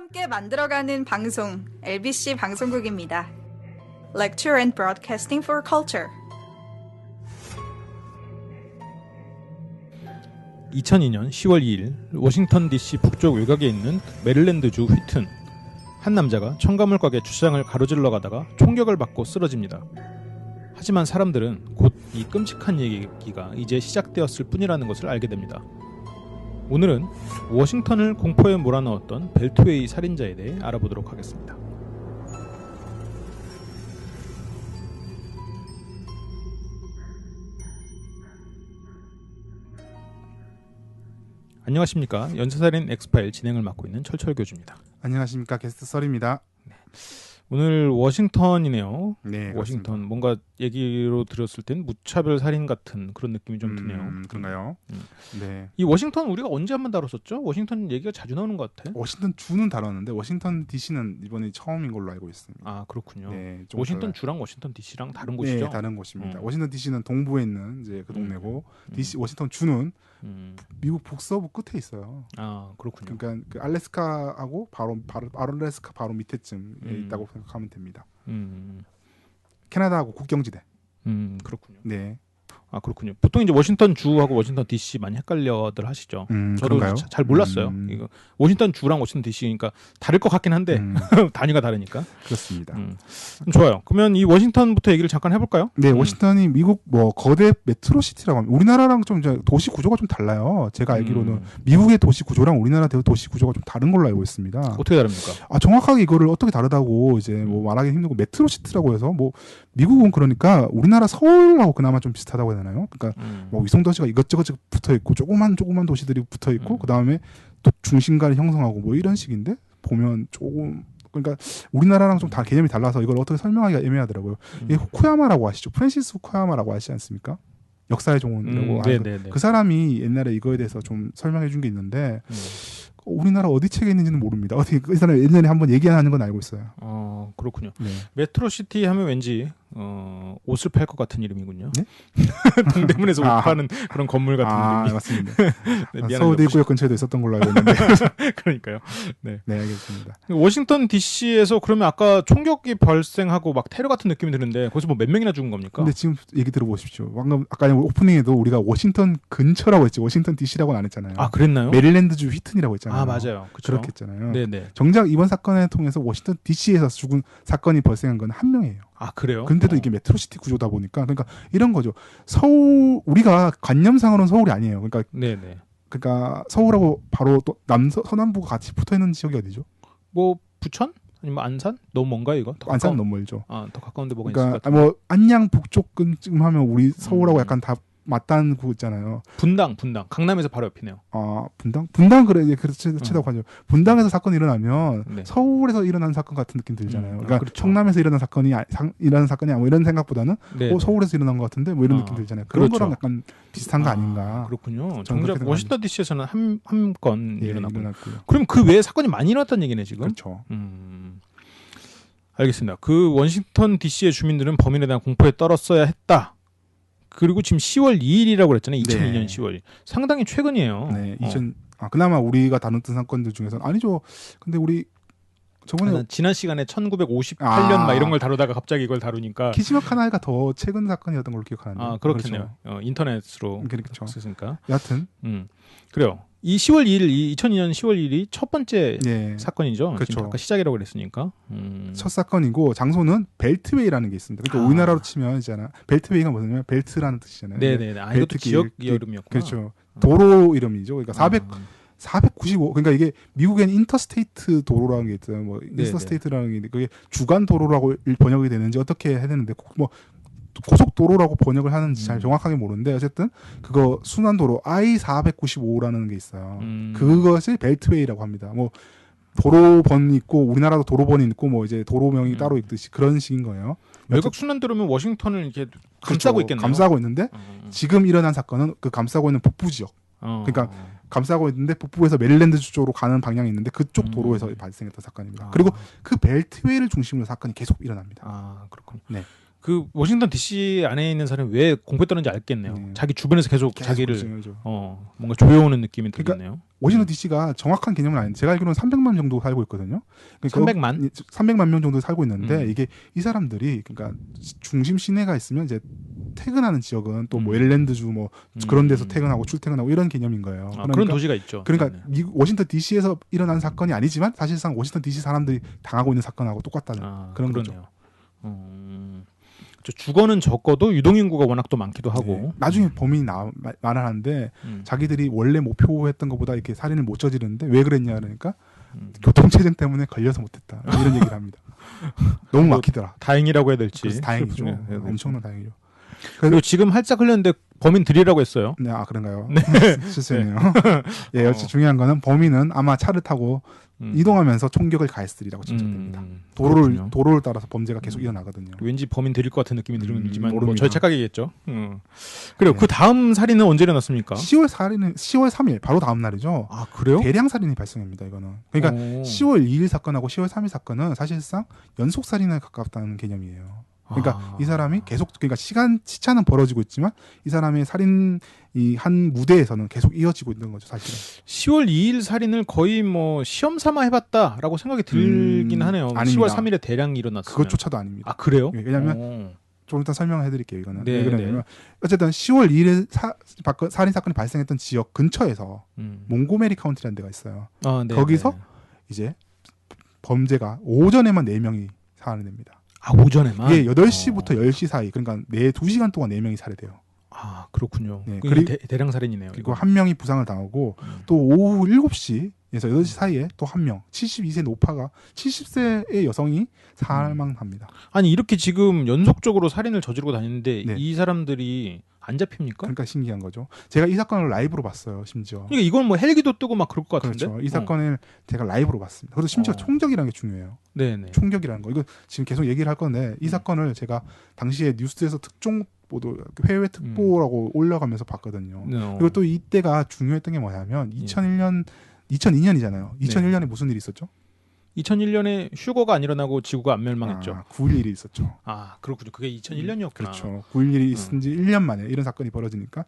함께 만들어가는 방송, LBC 방송국입니다. Lecture and Broadcasting for Culture. 2002년 10월 2일 워싱턴 DC 북쪽 외곽에 있는 메릴랜드주 휘튼. 한 남자가 첨가물 가게 주차장을 가로질러 가다가 총격을 받고 쓰러집니다. 하지만 사람들은 곧 이 끔찍한 얘기가 이제 시작되었을 뿐이라는 것을 알게 됩니다. 오늘은 워싱턴을 공포에 몰아넣었던 벨트웨이 살인자에 대해 알아보도록 하겠습니다. 안녕하십니까. 연쇄살인 엑스파일 진행을 맡고 있는 철철 교주입니다. 안녕하십니까. 게스트 썰입니다. 네. 오늘 워싱턴이네요. 네, 워싱턴. 그렇습니다. 뭔가 얘기로 들었을 땐 무차별 살인 같은 그런 느낌이 좀 드네요. 그런가요? 네. 이 워싱턴 우리가 언제 한번 다뤘었죠? 워싱턴 얘기가 자주 나오는 것 같아. 워싱턴 주는 다뤘는데 워싱턴 DC는 이번에 처음인 걸로 알고 있습니다. 아, 그렇군요. 네, 좀 워싱턴 달라요. 주랑 워싱턴 DC랑 다른 곳이죠? 네, 다른 곳입니다. 워싱턴 DC는 동부에 있는 이제 그 동네고 DC 워싱턴 주는 미국 북서부 끝에 있어요. 아, 그렇군요. 그러니까 그 알래스카하고 바로 알래스카 바로 밑에쯤에 있다고 생각하면 됩니다. 캐나다하고 국경지대. 그렇군요. 네. 아, 그렇군요. 보통 이제 워싱턴 주하고 워싱턴 DC 많이 헷갈려들 하시죠. 저도 그런가요? 잘 몰랐어요. 이거 워싱턴 주랑 워싱턴 DC니까 다를 것 같긴 한데 단위가 다르니까. 그렇습니다. 좋아요. 그러면 이 워싱턴부터 얘기를 잠깐 해볼까요? 네, 워싱턴이 미국 뭐 거대 메트로시티라고 합니다. 우리나라랑 좀 이제 도시 구조가 좀 달라요. 제가 알기로는 미국의 도시 구조랑 우리나라 도시 구조가 좀 다른 걸로 알고 있습니다. 어떻게 다릅니까? 아, 정확하게 이거를 어떻게 다르다고 이제 뭐 말하기 힘들고 메트로시티라고 해서 뭐 미국은 그러니까 우리나라 서울하고 그나마 좀 비슷하다고 해야 되나요? 그러니까 뭐 위성도시가 이것저것 붙어 있고 조그만 도시들이 붙어 있고 그 다음에 또 중심가를 형성하고 뭐 이런 식인데 보면 조금 그러니까 우리나라랑 좀 다 개념이 달라서 이걸 어떻게 설명하기가 애매하더라고요. 이게 후쿠야마라고 아시죠? 프랜시스 후쿠야마라고 아시지 않습니까? 역사의 종언이라고 하는 그 사람이 옛날에 이거에 대해서 좀 설명해 준 게 있는데 우리나라 어디 책에 있는지는 모릅니다. 어디 그 사람 예전에 한번 얘기하는 건 알고 있어요. 그렇군요. 네. 메트로시티 하면 왠지 옷을 팔 것 같은 이름이군요. 네? 동대문에서 옷 파는 그런 건물 같은 이름이. 맞습니다. 네, 서울대 입구역 근처에도 있었던 걸로 알고 있는데. 그러니까요. 네. 네, 알겠습니다. 워싱턴 DC에서 그러면 아까 총격이 발생하고 막 테러 같은 느낌이 드는데 거기서 뭐 몇 명이나 죽은 겁니까? 근데 지금 얘기 들어보십시오. 방금 아까 오프닝에도 우리가 워싱턴 근처라고 했지 워싱턴 DC라고는 안 했잖아요. 아, 그랬나요? 메릴랜드주 휘튼이라고 했잖아요. 아, 맞아요. 그쵸? 그렇게 했잖아요. 네네. 정작 이번 사건을 통해서 워싱턴 DC에서 죽은 사건이 발생한 건 한 명이에요. 아, 그래요? 근데도 이게 메트로시티 구조다 보니까 그러니까 이런 거죠. 우리가 관념상으로는 서울이 아니에요. 그러니까 네네. 그러니까 서울하고 바로 또 서남부가 같이 붙어 있는 지역이 어디죠? 뭐 부천? 아니면 안산? 너무 먼가 이거? 안산 너무 멀죠. 더 가까운데 뭐가 그러니까 있을 것 같아요. 뭐 안양 북쪽쯤 하면 우리 서울하고 약간 다 맞닿는 곳 있잖아요. 분당. 강남에서 바로 옆이네요. 아, 분당 그래 이제 그렇다고 하죠. 분당에서 사건이 일어나면 네. 서울에서 일어난 사건 같은 느낌 들잖아요. 그러니까 그렇죠. 청남에서 일어난 사건이 뭐 이런 생각보다는 네. 서울에서 일어난 것 같은데 뭐 이런 느낌 들잖아요. 그런 그렇죠. 거랑 약간 비슷한 거 아닌가. 그렇군요. 저는 정작 그렇게 워싱턴 DC에서는 한 건 일어났고요. 일어났고요. 그럼 그 외에 사건이 많이 일어났다는 얘기네 지금? 그렇죠. 알겠습니다. 그 워싱턴 DC의 주민들은 범인에 대한 공포에 떨었어야 했다. 그리고 지금 10월 2일이라고 그랬잖아요. 2002년 네. 10월. 상당히 최근이에요. 네, 그나마 우리가 다뤘던 사건들 중에서는 아니죠. 근데 우리 저번에 지난 시간에 1958년 막 이런 걸 다루다가 갑자기 이걸 다루니까 키즈마카나이가 더 최근 사건이었던 걸로 기억하는데. 아, 그렇겠네요. 인터넷으로 그렇죠. 했으니까. 여하튼 그래요. 이 10월 2일, 2002년 10월 1일이 첫 번째 사건이죠. 그렇죠. 지금 아까 시작이라고 그랬으니까. 첫 사건이고 장소는 벨트웨이라는 게 있습니다. 그러니까 우리나라로 치면 있잖아. 벨트웨이가 뭐냐면 벨트라는 뜻이잖아요. 네네. 이것도 지역 이름이었구나. 그렇죠. 도로 이름이죠. 그러니까 495. 그러니까 이게 미국에는 인터스테이트 도로라는 게 있어요. 뭐 인터스테이트라는 게 그게 주간 도로라고 번역이 되는지 어떻게 해야 되는데 뭐 고속도로라고 번역을 하는지 잘 정확하게 모르는데 어쨌든 그거 순환도로 I-495라는 게 있어요. 그것을 벨트웨이라고 합니다. 뭐 도로번이 있고 우리나라도 도로번이 있고 뭐 이제 도로명이 따로 있듯이 그런 식인 거예요. 외곽 순환도로면 워싱턴을 이렇게 감싸고 그렇죠. 있겠네요. 감싸고 있는데 지금 일어난 사건은 그 감싸고 있는 북부 지역. 그러니까 감싸고 있는데 북부에서 메릴랜드 쪽으로 가는 방향이 있는데 그쪽 도로에서 발생했던 사건입니다. 그리고 그 벨트웨이를 중심으로 사건이 계속 일어납니다. 아, 그렇군요. 네. 그 워싱턴 D.C. 안에 있는 사람이 왜 공포했다는지 알겠네요. 네. 자기 주변에서 계속 자기를 그렇죠. 뭔가 조여오는 느낌이 그러니까 들겠네요. 워싱턴 DC가 정확한 개념은 아닌데 제가 알기로는 300만 정도 살고 있거든요. 그러니까 300만 명 정도 살고 있는데 이게 이 사람들이 그러니까 중심 시내가 있으면 이제 퇴근하는 지역은 또 뭐 엘랜드주 뭐 그런 데서 퇴근하고 출퇴근하고 이런 개념인 거예요. 그러니까, 그런 도시가 있죠. 그러니까 미국 워싱턴 DC에서 일어난 사건이 아니지만 사실상 워싱턴 DC 사람들이 당하고 있는 사건하고 똑같다는 그런 그러네요. 거죠. 주거는 적어도 유동인구가 워낙 또 많기도 하고 네. 나중에 범인이 말을 하는데 자기들이 원래 목표했던 것보다 이렇게 살인을 못 저지르는데 왜 그랬냐 그러니까 교통체증 때문에 걸려서 못했다 이런 얘기를 합니다. 너무 막히더라. 다행이라고 해야 될지. 그래서 다행이죠. 네. 엄청난 다행이죠. 그리고 지금 활짝 흘렸는데 범인들이라고 했어요. 네, 그런가요? 네. 실수했네요. 예, 역시 중요한 거는 범인은 아마 차를 타고 이동하면서 총격을 가했으리라고 짐작됩니다. 도로를 따라서 범죄가 계속 일어나거든요. 왠지 범인 들일 것 같은 느낌이 들지만 모릅니다. 저희 착각이겠죠. 그리고 그 다음 살인은 언제 일어났습니까? 10월 3일 바로 다음 날이죠. 아, 그래요? 대량 살인이 발생합니다. 이거는. 그러니까 10월 2일 사건하고 10월 3일 사건은 사실상 연속 살인에 가깝다는 개념이에요. 그러니까 이 사람이 계속 그러니까 시차는 벌어지고 있지만 이 사람의 살인이 한 무대에서는 계속 이어지고 있는 거죠, 사실은. 10월 2일 살인을 거의 뭐 시험 삼아 해봤다라고 생각이 들긴 하네요. 아닙니다. 10월 3일에 대량이 일어났어요. 그것조차도 아닙니다. 아, 그래요? 왜냐하면 좀 일단 설명해드릴게요. 이거는 네, 왜 그러냐면 어쨌든 10월 2일에 살인 사건이 발생했던 지역 근처에서 몽고메리 카운티라는 데가 있어요. 거기서 이제 범죄가 오전에만 4명이 살해됩니다. 아, 오전에만? 예, 8시부터 10시 사이, 그러니까 2시간 동안 4명이 살해돼요. 아, 그렇군요. 네, 그리고 대량 살인이네요. 그리고 한 명이 부상을 당하고 또 오후 7시에서 8시 사이에 또 한 명, 72세 노파가 70세의 여성이 사망합니다. 아니, 이렇게 지금 연속적으로 살인을 저지르고 다니는데 네. 이 사람들이 안 잡힙니까? 그러니까 신기한 거죠. 제가 이 사건을 라이브로 봤어요, 심지어. 그러니까 이건 뭐 헬기도 뜨고 막 그럴 것 같은데? 그렇죠. 이 사건을 제가 라이브로 봤습니다. 그래서 심지어 총격이라는 게 중요해요. 네네. 총격이라는 거. 이거 지금 계속 얘기를 할 건데 이 사건을 제가 당시에 뉴스에서 특종 보도 해외 특보라고 올라가면서 봤거든요. 그리고 또 이때가 중요했던 게 뭐냐면 2002년이잖아요. 2001년에 무슨 일이 있었죠? 2001년에 휴거가 안 일어나고 지구가 안 멸망했죠. 9.11이 있었죠. 아, 그렇군요. 그게 2001년이었구나. 그렇죠. 9.11이 있은 지 1년 만에 이런 사건이 벌어지니까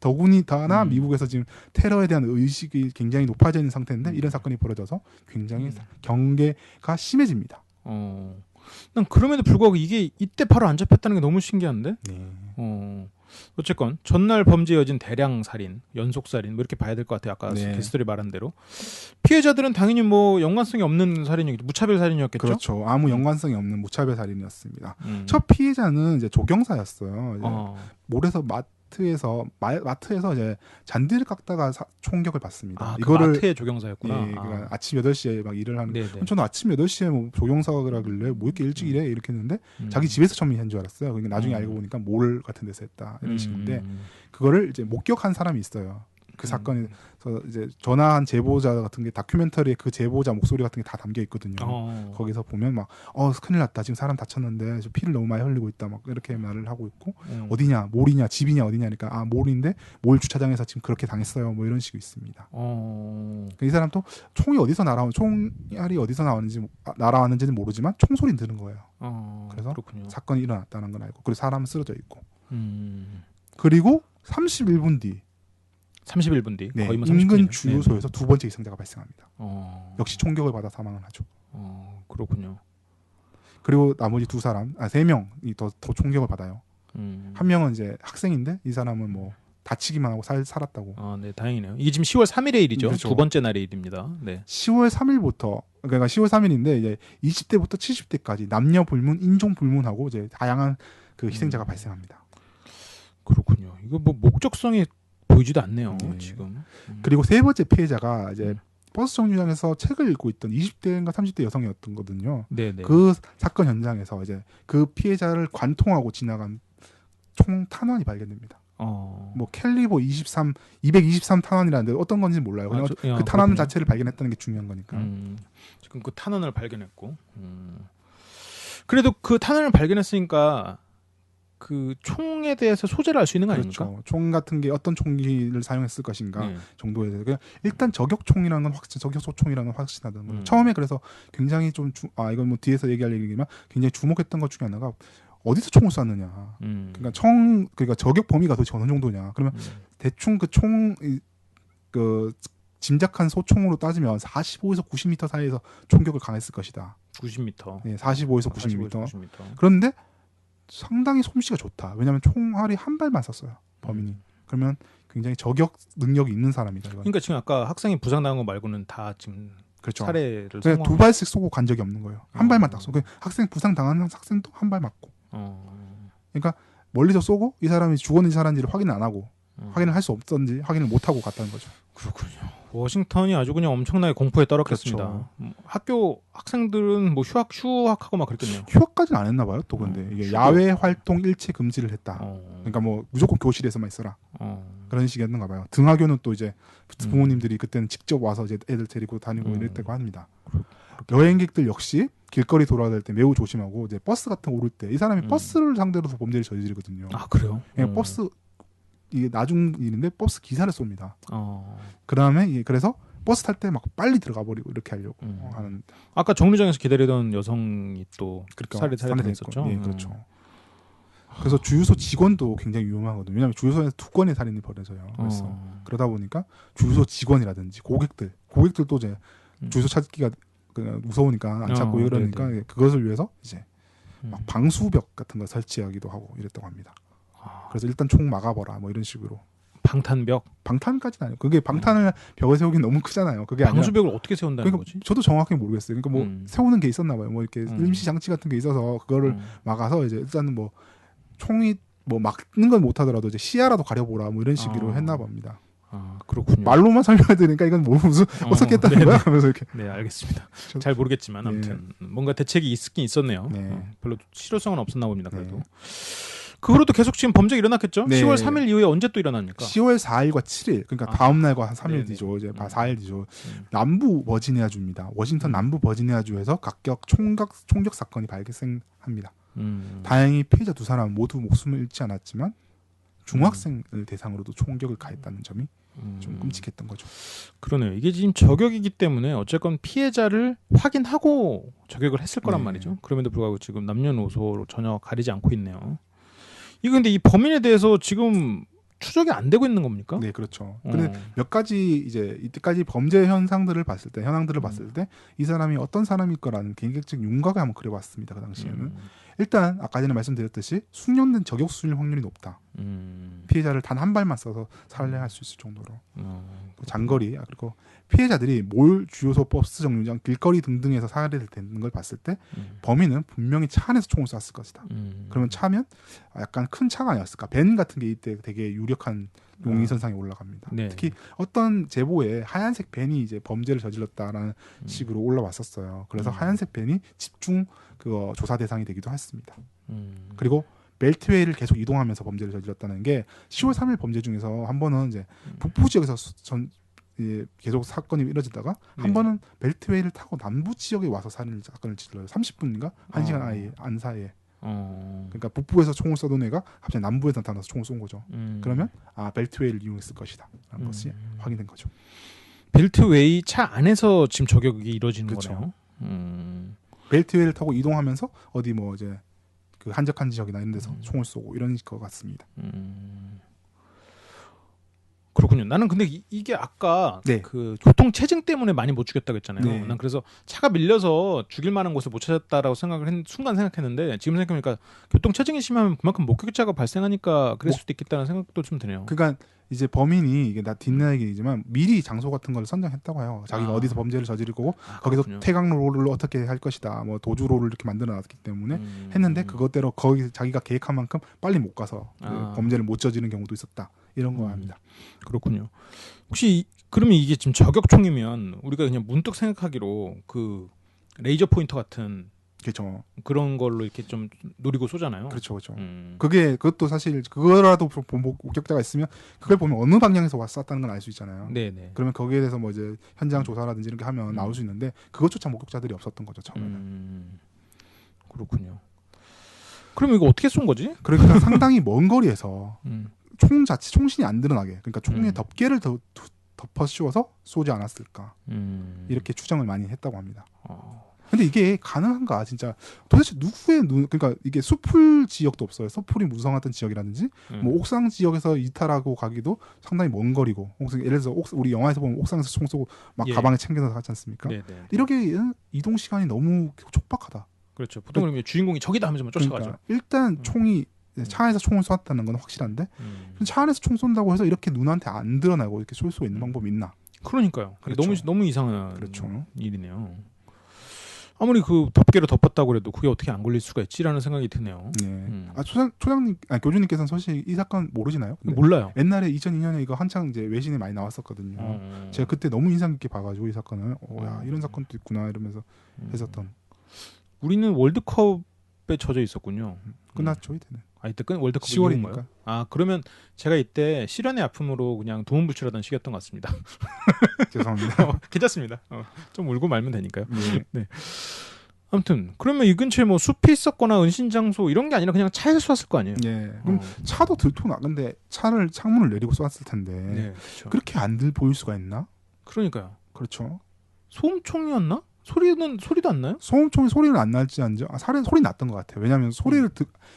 더구나 미국에서 지금 테러에 대한 의식이 굉장히 높아져 있는 상태인데 이런 사건이 벌어져서 굉장히 경계가 심해집니다. 난 그럼에도 불구하고 이게 이때 바로 안 잡혔다는 게 너무 신기한데? 네. 어쨌건 전날 범죄에 이어진 대량 살인, 연속 살인 뭐 이렇게 봐야 될 것 같아요. 아까 네. 게스트들이 말한 대로 피해자들은 당연히 뭐 연관성이 없는 살인이겠죠. 무차별 살인이었겠죠. 그렇죠. 아무 연관성이 없는 무차별 살인이었습니다. 첫 피해자는 이제 조경사였어요. 이제 몰에서 마트에서 이제 잔디를 깎다가 총격을 받습니다. 아, 이거를 마트의 조경사였구나. 예, 그러니까 아침 8시에 막 일을 하는. 네네. 저는 아침 8시에 뭐 조경사라길래 뭐 이렇게 일찍 일해 이렇게 했는데 자기 집에서 처음 한 줄 알았어요. 그러니까 나중에 알고 보니까 몰 같은 데서 했다 이런 식인데 그거를 이제 목격한 사람이 있어요. 그 사건에서 이제 전화한 제보자 같은 게 다큐멘터리에 그 제보자 목소리 같은 게 다 담겨 있거든요. 거기서 보면 막 큰일 났다. 지금 사람 다쳤는데 피를 너무 많이 흘리고 있다. 막 이렇게 말을 하고 있고 어디냐, 몰이냐, 집이냐, 어디냐니까 몰인데 몰 주차장에서 지금 그렇게 당했어요. 뭐 이런 식이 있습니다. 이 사람도 총알이 어디서 날아왔는지는 모르지만 총소리는 들은 거예요. 그래서 그렇군요. 사건이 일어났다는 건 알고 그리고 사람은 쓰러져 있고 그리고 31분 뒤 31분 뒤 네, 거의 뭐 인근 30분이네요. 주유소에서 두 번째 희생자가 발생합니다. 역시 총격을 받아 사망을 하죠. 그렇군요. 그리고 나머지 세 명이 더 총격을 받아요. 한 명은 이제 학생인데 이 사람은 뭐 다치기만 하고 살았다고. 네, 다행이네요. 이게 지금 10월 3일의 일이죠. 그렇죠. 두 번째 날의 일입니다. 네. 10월 3일부터 그러니까 10월 3일인데 이제 20대부터 70대까지 남녀 불문, 인종 불문하고 이제 다양한 그 희생자가 발생합니다. 그렇군요. 이거 뭐 목적성이 보이지도 않네요. 네. 지금. 그리고 세 번째 피해자가 이제 버스 정류장에서 책을 읽고 있던 20대인가 30대 여성이었던 거든요. 네네. 그 사건 현장에서 이제 그 피해자를 관통하고 지나간 총 탄환이 발견됩니다. 뭐 캘리버 223 탄환이라는데 어떤 건지 몰라요. 그냥 그 탄환 자체를 발견했다는 게 중요한 거니까. 지금 그 탄환을 발견했고. 그래도 그 탄환을 발견했으니까 그 총에 대해서 소재를 알 수 있는 거 아닙니까? 그렇죠. 총 같은 게 어떤 총기를 사용했을 것인가 네. 정도에 대해서 그냥 일단 저격총이라는 건 저격소총이라는 건 확신하다는 거죠. 음. 처음에 그래서 굉장히 좀 이건 뭐 뒤에서 얘기할 얘기지만 굉장히 주목했던 것 중에 하나가 어디서 총을 쐈느냐. 그러니까 저격 범위가 도대체 어느 정도냐. 그러면 대충 그 총 그 짐작한 소총으로 따지면 45에서 90m 사이에서 총격을 가했을 것이다. 90m. 네, 45에서 45에서 90m. 90m. 그런데 상당히 솜씨가 좋다. 왜냐하면 총알이 한 발만 쐈어요. 범인이. 그러면 굉장히 저격 능력이 있는 사람이다. 이건. 그러니까 지금 아까 학생이 부상당한 거 말고는 다 지금 그렇죠. 사례를 그냥 두 발씩 쏘고 간 적이 없는 거예요. 한 발만 딱 쏘고. 학생 부상 당한 학생도 한 발 맞고. 그러니까 멀리서 쏘고 이 사람이 죽었는지 살았는지를 확인 안 하고 확인을 할 수 없었는지 확인을 못 하고 갔다는 거죠. 그렇군요. 워싱턴이 아주 그냥 엄청나게 공포에 떨었겠습니다. 그렇죠. 학교 학생들은 뭐 휴학하고 막 그랬겠네요. 휴학까지는 안 했나 봐요. 또 근데 이게 휴교. 야외 활동 일체 금지를 했다. 어. 그러니까 뭐 무조건 교실에서만 있어라. 어. 그런 식이었는가 봐요. 등하교는 또 이제 부모님들이 그때는 직접 와서 이제 애들 데리고 다니고 이랬다고 합니다. 여행객들 역시 길거리 돌아다닐 때 매우 조심하고 이제 버스 같은 거 오를 때 이 사람이 버스를 상대로도 범죄를 저지르거든요. 아 그래요? 그냥 버스 이게 나중 일인데 버스 기사를 쏩니다. 어. 그다음에 그래서 버스 탈 때 막 빨리 들어가 버리고 이렇게 하려고 하는. 아까 정류장에서 기다리던 여성이 또 그러니까 살해당했었죠. 예, 그렇죠. 그래서 주유소 직원도 굉장히 위험하거든요. 왜냐하면 주유소에서 2건의 살인이 벌어져요. 그래서 그러다 보니까 주유소 직원이라든지 고객들도 이제 주유소 찾기가 무서우니까 안 찾고 이러니까 네네. 그것을 위해서 이제 막 방수벽 같은 거 설치하기도 하고 이랬다고 합니다. 그래서 일단 총 막아버라 뭐 이런 식으로. 방탄벽. 방탄까지는 아니고 그게 방탄을 벽에 세우긴 너무 크잖아요. 그게 아니라 방수벽을 어떻게 세운다는 그러니까 거지? 저도 정확히 모르겠어요. 그러니까 뭐 세우는 게 있었나 봐요. 뭐 이렇게 임시 장치 같은 게 있어서 그거를 막아서 이제 일단은 뭐 총이 뭐 막는 건 못하더라도 이제 시야라도 가려보라 뭐 이런 식으로 했나 봅니다. 아 그렇군요. 말로만 설명해 드리니까 이건 뭐 무슨 어떻게 했다는 네네. 거야? 하면서 이렇게. 네 알겠습니다. 잘 모르겠지만 아무튼 뭔가 대책이 있긴 있었네요. 네. 별로 실효성은 없었나 봅니다. 그래도. 네. 그 후로도 계속 지금 범죄가 일어났겠죠? 네. 10월 3일 이후에 언제 또 일어납니까? 10월 4일과 7일 그러니까 다음 날과 한 3일 네네. 뒤죠. 이제 4일 뒤죠. 남부 버지니아주입니다. 워싱턴 남부 버지니아주에서 각각 총격 사건이 발생합니다. 다행히 피해자 두 사람 모두 목숨을 잃지 않았지만 중학생을 대상으로도 총격을 가했다는 점이 좀 끔찍했던 거죠. 그러네요. 이게 지금 저격이기 때문에 어쨌건 피해자를 확인하고 저격을 했을 거란 네. 말이죠. 그럼에도 불구하고 지금 남녀노소로 전혀 가리지 않고 있네요. 이거 근데 이 범인에 대해서 지금 추적이 안 되고 있는 겁니까? 네, 그렇죠. 근데 몇 가지 이제 이때까지 범죄 현상들을 봤을 때, 현황들을 봤을 때 이 사람이 어떤 사람일 거라는 개인적 윤곽을 한번 그려봤습니다. 그 당시에는 일단 아까 전에 말씀드렸듯이 숙련된 저격 수일 확률이 높다. 피해자를 단 한 발만 써서 살해할 수 있을 정도로 장거리 그리고 피해자들이 몰, 주유소, 버스 정류장, 길거리 등등에서 살해되는 걸 봤을 때 범인은 분명히 차 안에서 총을 쐈을 것이다. 그러면 차면 약간 큰 차가 아니었을까? 벤 같은 게 이때 되게 유력한 용의선상에 올라갑니다. 네. 특히 어떤 제보에 하얀색 벤이 이제 범죄를 저질렀다라는 식으로 올라왔었어요. 그래서 하얀색 벤이 집중 그거 조사 대상이 되기도 했습니다. 그리고 벨트웨이를 계속 이동하면서 범죄를 저질렀다는 게 10월 3일 범죄 중에서 한 번은 이제 북부 지역에서 계속 사건이 이뤄지다가 한 번은 벨트웨이를 타고 남부 지역에 와서 사건을 저질러요. 30분인가 1시간 안 사이에. 그러니까 북부에서 총을 쏘던 애가 갑자기 남부에서 나타나서 총을 쏜 거죠. 그러면 벨트웨이를 이용했을 것이다 라는 것이 확인된 거죠. 벨트웨이 차 안에서 지금 저격이 이루어지는 그렇죠. 거네요. 벨트웨이를 타고 이동하면서 어디 뭐 이제 그 한적한 지역이나 이런 데서 총을 쏘고 이런 것 같습니다. 그렇군요. 나는 근데 이게 아까 네. 그 교통 체증 때문에 많이 못 죽였다고 했잖아요. 네. 난 그래서 차가 밀려서 죽일 만한 곳을 못 찾았다라고 순간 생각했는데 지금 생각해보니까 교통 체증이 심하면 그만큼 목격자가 발생하니까 그럴 수도 있겠다는 생각도 좀 드네요. 그러니까 이제 범인이 이게 나 뒷내 얘기지만 미리 장소 같은 걸 선정했다고 해요. 자기가 어디서 범죄를 저지를 거고 거기서 그렇군요. 퇴강로를 어떻게 할 것이다. 뭐 도주로를 이렇게 만들어놨기 때문에 했는데 그것대로 거기 자기가 계획한 만큼 빨리 못 가서 범죄를 못 저지르는 경우도 있었다. 이런 거 합니다. 그렇군요. 혹시 그러면 이게 지금 저격총이면 우리가 그냥 문득 생각하기로 그 레이저 포인터 같은 그렇죠. 그런 걸로 이렇게 좀 노리고 쏘잖아요. 그렇죠. 그것도 사실 그거라도 목격자가 있으면 그걸 보면 어느 방향에서 쐈다는 걸 알 수 있잖아요. 네네. 그러면 거기에 대해서 뭐 이제 현장 조사라든지 이런 게 하면 나올 수 있는데 그것조차 목격자들이 없었던 거죠 처음에는. 그렇군요. 그럼 이거 어떻게 쏜 거지? 그러니까 상당히 먼 거리에서 음. 총 자체 총신이 안 드러나게 그러니까 총에 음. 덮개를 덮어 씌워서 쏘지 않았을까 이렇게 추정을 많이 했다고 합니다. 근데 이게 가능한가 진짜 도대체 누구의 눈 그러니까 이게 숲풀 지역도 없어요. 숲풀이 무성했던 지역이라든지 뭐 옥상 지역에서 이탈하고 가기도 상당히 먼 거리고 예를 들어서 우리 영화에서 보면 옥상에서 총 쏘고 막 예. 가방에 챙겨서 가지 않습니까? 네네. 이렇게 이동 시간이 너무 촉박하다. 그렇죠. 보통 그러면 주인공이 저기다 하면서 쫓아가죠. 그러니까 일단 총이 차 안에서 총을 쏘았다는 건 확실한데 차 안에서 총 쏜다고 해서 이렇게 눈한테 안 드러나고 이렇게 쏠 수 있는 방법이 있나? 그러니까요. 그렇죠. 너무 이상한 그렇죠. 일이네요. 아무리 그 덮개로 덮었다고 해도 그게 어떻게 안 걸릴 수가 있지라는 생각이 드네요. 네. 초장님, 교주님께서는 사실 이 사건 모르시나요? 몰라요. 옛날에 2002년에 이거 한창 이제 외신에 많이 나왔었거든요. 제가 그때 너무 인상 깊게 봐가지고 이 사건을 야 이런 사건도 있구나 이러면서 했었던. 우리는 월드컵에 젖어 있었군요. 끝났죠 이때는. 이때 월드컵 10월이니까. 그러면 제가 이때 실연의 아픔으로 그냥 두문불출하던 시기였던 것 같습니다. 죄송합니다. 괜찮습니다. 좀 울고 말면 되니까요. 네. 네. 아무튼 그러면 이 근처에 뭐 숲이 있었거나 은신 장소 이런 게 아니라 그냥 차에서 쐈을 거 아니에요. 네. 그럼 차도 들통나. 근데 차를 창문을 내리고 쐈을 텐데 네, 그렇죠. 그렇게 안 들 보일 수가 있나? 그러니까요. 그렇죠. 소음총이었나? 소리도 안 나요? 소음총이 소리는 안 날지 않죠? 소리 났던 것 같아요. 왜냐하면 소리를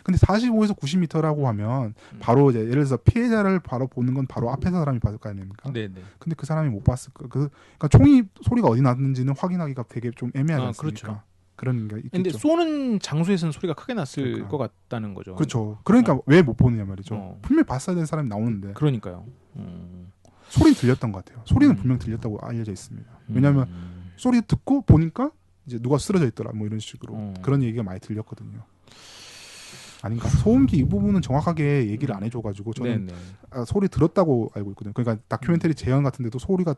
근데 45에서 90m라고 하면 바로 이제 예를 들어서 피해자를 바로 보는 건 바로 앞에서 사람이 봤을 거 아닙니까? 네네. 근데 그 사람이 못 봤을 거. 그러니까 총이 소리가 어디 났는지는 확인하기가 되게 좀 애매하지 않습니까? 그렇죠. 그런 게 있겠죠. 근데 쏘는 장소에서는 소리가 크게 났을 그러니까. 것 같다는 거죠. 그렇죠. 그러니까 왜 못 보느냐 말이죠. 분명히 봤어야 되는 사람이 나오는데. 그러니까요. 소리는 들렸던 것 같아요. 소리는 분명 들렸다고 알려져 있습니다. 왜냐하면 소리 듣고 보니까 이제 누가 쓰러져 있더라 뭐 이런 식으로 그런 얘기가 많이 들렸거든요. 아닌가? 소음기 이 부분은 정확하게 얘기를 안 해줘가지고 저는 소리 들었다고 알고 있거든요. 그러니까 다큐멘터리 재현 같은데도 소리가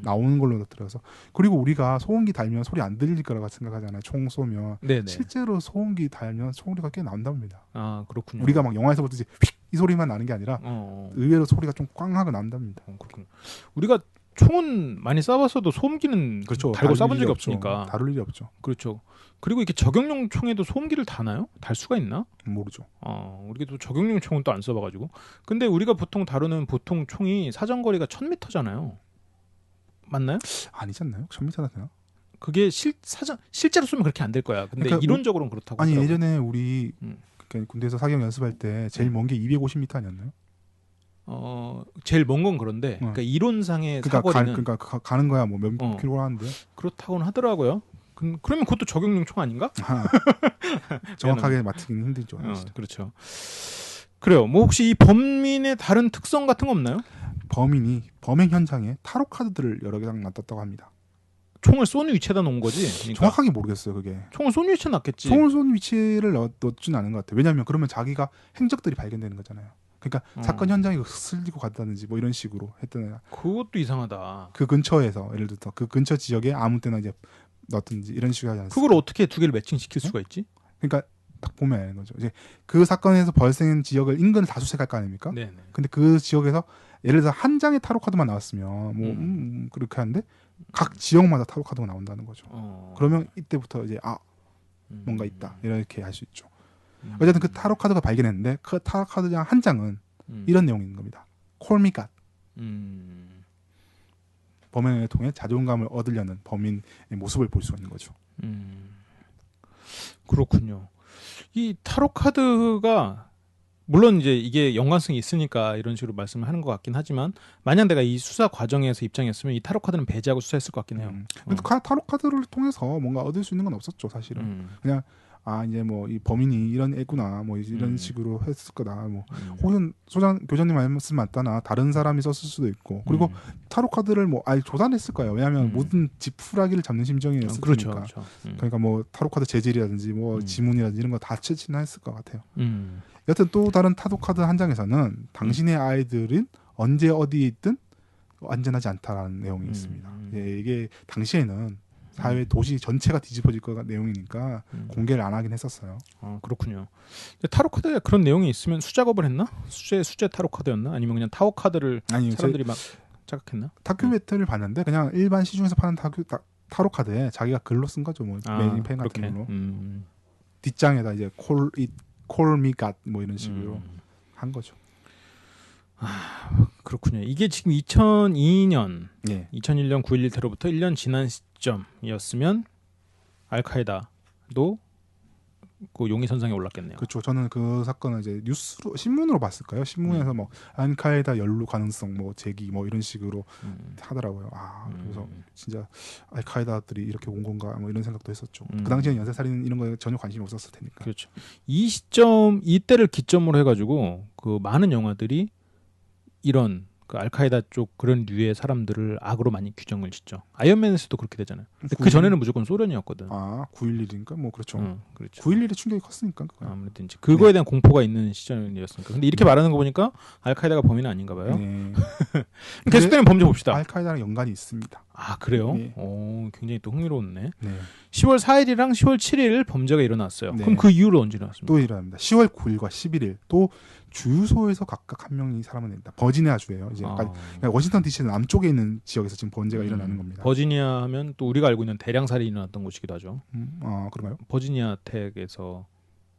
나오는 걸로 들어서 그리고 우리가 소음기 달면 소리 안 들릴 거라고 생각하잖아요. 총 쏘면 실제로 소음기 달면 소리가 꽤 나온답니다. 아 그렇군요. 우리가 막 영화에서 보듯이 휙 이 소리만 나는 게 아니라 의외로 소리가 좀 꽝하고 나온답니다. 그렇군요. 우리가 총은 많이 쏴봤어도 소음기는 그렇죠. 달고 쏴본 적이 없으니까 다룰 일이 없죠. 그렇죠. 그리고 이렇게 적용용 총에도 소음기를 다나요? 달 수가 있나? 모르죠. 우리가 또 적용용 총은 또 안 써봐가지고. 근데 우리가 보통 다루는 보통 총이 사정거리가 1000m잖아요. 맞나요? 아니지 않나요? 1000m나 되나? 그게 실제로 쏘면 그렇게 안 될 거야. 근데 그러니까 이론적으로는 그렇다고 아니 하더라고요. 예전에 우리 군대에서 사격 연습할 때 제일 먼 게 250m 아니었나요? 제일 먼 건 그런데 그러니까 이론상의 사거리는 가는 거야 뭐 몇 킬로가 하는데 그렇다고는 하더라고요. 그러면 그것도 적용용 총 아닌가? 정확하게 맞추기는 힘들죠. 그렇죠. 그래요. 뭐 혹시 이 범인의 다른 특성 같은 거 없나요? 범인이 범행 현장에 타로 카드들을 여러 개랑 놔뒀다고 합니다. 총을 쏘는 위치에다 놓은 거지? 그러니까 정확하게 모르겠어요. 그게. 총을 쏘는 위치에 놨겠지. 총을 쏘는 위치를 넣지는 않은 것 같아요. 왜냐하면 그러면 자기가 행적들이 발견되는 거잖아요. 그러니까 사건 현장에 슬리고 갔다든지 뭐 이런 식으로 했던. 그것도 이상하다. 그 근처에서 예를 들어서 그 근처 지역에 아무 때나 이제 넣든지 이런 식으로 하지 않습니까? 그걸 어떻게 두 개를 매칭시킬 수가 있지? 그러니까 딱 보면 아는 거죠. 이제 그 사건에서 발생한 지역을 인근을 다 수색할 거 아닙니까? 네네. 근데 그 지역에서 예를 들어서 한 장의 타로 카드만 나왔으면 뭐 그렇게 하는데 각 지역마다 타로 카드가 나온다는 거죠. 그러면 이때부터 이제 뭔가 있다 이렇게 할 수 있죠. 어쨌든 그 타로 카드가 발견했는데 그 타로 카드 중 한 장은 이런 내용이 있는 겁니다. Call me God. 범행을 통해 자존감을 얻으려는 범인의 모습을 볼 수가 있는 거죠. 그렇군요. 이 타로 카드가 물론 이제 이게 연관성이 있으니까 이런 식으로 말씀을 하는 것 같긴 하지만 만약 내가 이 수사 과정에서 입장이었으면 이 타로 카드는 배제하고 수사했을 것 같긴 해요. 근데 타로 카드를 통해서 뭔가 얻을 수 있는 건 없었죠, 사실은. 그냥 이제 뭐 이 범인이 이런 애구나 뭐 이런 식으로 했을 거다 뭐 혹은 교장님 말씀 맞다나 다른 사람이 썼을 수도 있고 그리고 타로 카드를 뭐 아예 조사했을 거예요. 왜냐하면 모든 지푸라기를 잡는 심정이었으니까. 그렇죠. 그러니까 뭐 타로 카드 재질이라든지 뭐 지문이라든지 이런 거 다 채취했을 것 같아요. 여튼 또 다른 타로 카드 한 장에서는 당신의 아이들은 언제 어디에 있든 안전하지 않다라는 내용이 있습니다. 이게 당시에는 사회 도시 전체가 뒤집어질 거가 내용이니까 공개를 안 하긴 했었어요. 그렇군요. 타로 카드에 그런 내용이 있으면 수작업을 했나? 수제 타로 카드였나? 아니면 그냥 타워 카드를 사람들이 막 자극했나? 다큐멘터리를 봤는데 그냥 일반 시중에서 파는 타로 카드에 자기가 글로 쓴 거죠. 뭐 메인펜 같은 걸로. 뒷장에다 이제 call me God 뭐 이런 식으로 한 거죠. 그렇군요. 이게 지금 2002년, 예. 2001년 9.11 테러부터 1년 지난 시점이었으면 알카에다도 그 용의선상에 올랐겠네요. 그렇죠. 저는 그 사건을 이제 뉴스로 신문으로 봤을까요? 신문에서 뭐 알카에다 연루 가능성 뭐 제기 뭐 이런 식으로 하더라고요. 그래서 진짜 알카에다들이 이렇게 온 건가 뭐 이런 생각도 했었죠. 그 당시에는 연쇄살인 이런 거에 전혀 관심이 없었을 테니까. 그렇죠. 이때를 기점으로 해가지고 그 많은 영화들이 이런 그 알카에다 쪽 그런 류의 사람들을 악으로 많이 규정을 짓죠. 아이언맨에서도 그렇게 되잖아요. 근데 그 전에는 무조건 소련이었거든. 9.11인가 뭐 그렇죠. 그렇죠. 9.11이 충격이 컸으니까. 아무래도 이제 그거에 대한 공포가 있는 시절이었으니까. 근데 이렇게 말하는 거 보니까 알카에다가 범인은 아닌가 봐요. 네. 계속되는 범죄 봅시다. 알카에다랑 연관이 있습니다. 그래요? 네. 굉장히 또 흥미로웠네. 네. 10월 4일이랑 10월 7일 범죄가 일어났어요. 네. 그럼 그 이후로 언제 일어났습니까? 또 일어납니다. 10월 9일과 11일 또 주유소에서 각각 한 명이 사람을 낸다. 버지니아주예요. 이제 그러니까 워싱턴 D.C. 남쪽에 있는 지역에서 지금 범죄가 일어나는 겁니다. 버지니아 하면 또 우리가 알고 있는 대량 살인이 일어났던 곳이기도 하죠. 그런가요? 버지니아 텍에서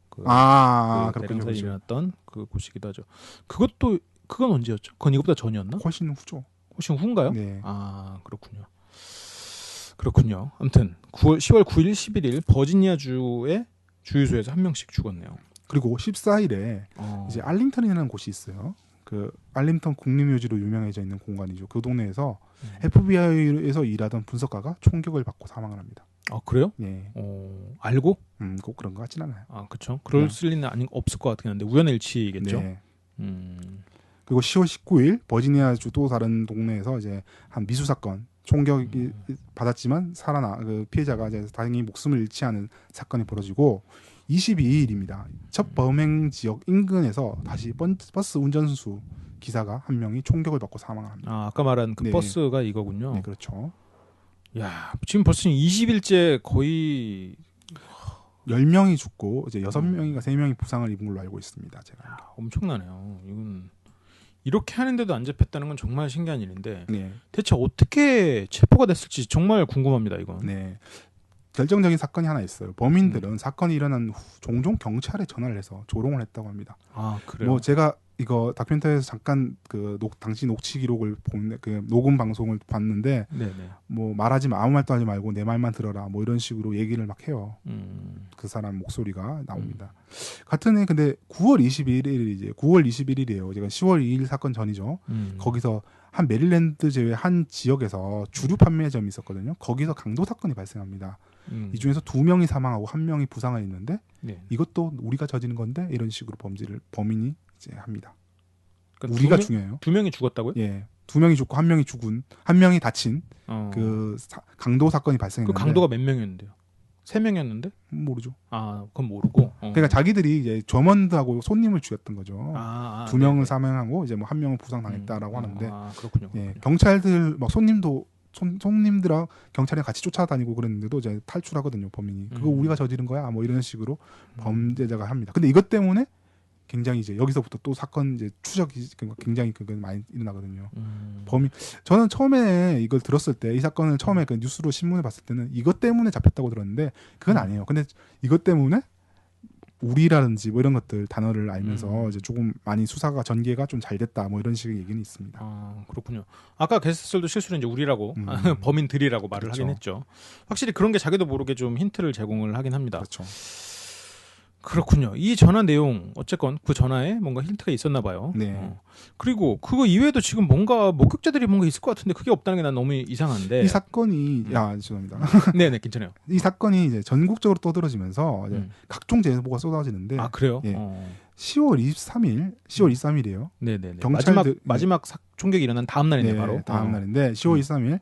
그 대량 그렇군요. 살인이 일어났던 그 곳이기도 하죠. 그건 언제였죠? 그건 이것보다 전이었나? 훨씬 후죠. 훨씬 후인가요? 네. 그렇군요. 아무튼 10월 9일, 11일 버지니아주의 주유소에서 한 명씩 죽었네요. 그리고 14일에 이제 알링턴이라는 곳이 있어요. 그 알링턴 국립묘지로 유명해져 있는 공간이죠. 그 동네에서 FBI에서 일하던 분석가가 총격을 받고 사망을 합니다. 그래요? 네. 알고? 꼭 그런 것 같진 않아요. 그렇죠. 그럴 리는 없을 것 같긴 한데 우연의 일치겠죠. 네. 그리고 10월 19일 버지니아주 또 다른 동네에서 이제 한 미수 사건 총격이 받았지만 그 피해자가 이제 다행히 목숨을 잃지 않은 사건이 벌어지고 22일입니다. 첫 범행 지역 인근에서 다시 버스 운전수 기사가 한 명이 총격을 받고 사망합니다. 아까 말한 그 네. 버스가 이거군요. 네, 그렇죠. 야, 지금 벌써 20일째 거의 10명이 죽고 이제 6명인가 3명이 부상을 입은 걸로 알고 있습니다. 제가. 엄청나네요. 이건 이렇게 하는데도 안 잡혔다는 건 정말 신기한 일인데 네. 대체 어떻게 체포가 됐을지 정말 궁금합니다. 이건. 네. 결정적인 사건이 하나 있어요. 범인들은 사건이 일어난 후 종종 경찰에 전화를 해서 조롱을 했다고 합니다. 그래요? 뭐 제가 이거 다큐멘터리에서 잠깐 당시 녹취 기록을 그 녹음 방송을 봤는데 네네. 뭐 말하지 마, 아무 말도 하지 말고 내 말만 들어라 뭐 이런 식으로 얘기를 막 해요. 그 사람 목소리가 나옵니다. 같은 해 근데 9월 21일이에요. 제가 10월 2일 사건 전이죠. 거기서 한 메릴랜드 제외 한 지역에서 주류 판매점이 있었거든요. 거기서 강도 사건이 발생합니다. 이 중에서 2명이 사망하고 1명이 부상을 입는데 이것도 우리가 저지른 건데 이런 식으로 범인이 이제 합니다. 그러니까 우리가 중요해요. 2명이 죽었다고요? 예, 2명이 죽고 1명이 죽은, 1명이 다친 그 강도 사건이 발생했는데 그 강도가 몇 명이었는데요? 3명이었는데? 모르죠. 그건 모르고. 그러니까 자기들이 이제 점원들하고 손님을 죽였던 거죠. 2명을 사망하고 이제 뭐 1명은 부상당했다라고 하는데. 그렇군요. 예, 경찰들 막 손님들하고 경찰이 같이 쫓아다니고 그랬는데도 이제 탈출하거든요, 범인이. 그거 우리가 저지른 거야, 뭐 이런 식으로 범죄자가 합니다. 근데 이것 때문에 굉장히 이제 여기서부터 또 사건 이제 추적이 굉장히 많이 일어나거든요. 저는 처음에 이걸 들었을 때 이 사건을 처음에 그 뉴스로 신문을 봤을 때는 이것 때문에 잡혔다고 들었는데 그건 아니에요. 근데 이것 때문에 우리라든지 뭐 이런 것들 단어를 알면서 이제 조금 많이 수사가 전개가 좀 잘 됐다 뭐 이런 식의 얘기는 있습니다. 그렇군요. 아까 게스트들도 실수로 이제 우리라고 범인들이라고 말을 그렇죠. 하긴 했죠. 확실히 그런 게 자기도 모르게 좀 힌트를 제공을 하긴 합니다. 그렇죠. 그렇군요. 이 전화 내용 어쨌건 그 전화에 뭔가 힌트가 있었나 봐요. 네. 그리고 그거 이외에도 지금 뭔가 목격자들이 뭔가 있을 것 같은데 그게 없다는 게 난 너무 이상한데. 이 사건이 죄송합니다. 네네 괜찮아요. 이 사건이 이제 전국적으로 떠들어지면서 이제 각종 제보가 쏟아지는데. 그래요? 예. 10월 23일이에요. 네네네. 경찰들 마지막 총격이 일어난 다음 날이네요, 바로. 다음 날인데 10월 23일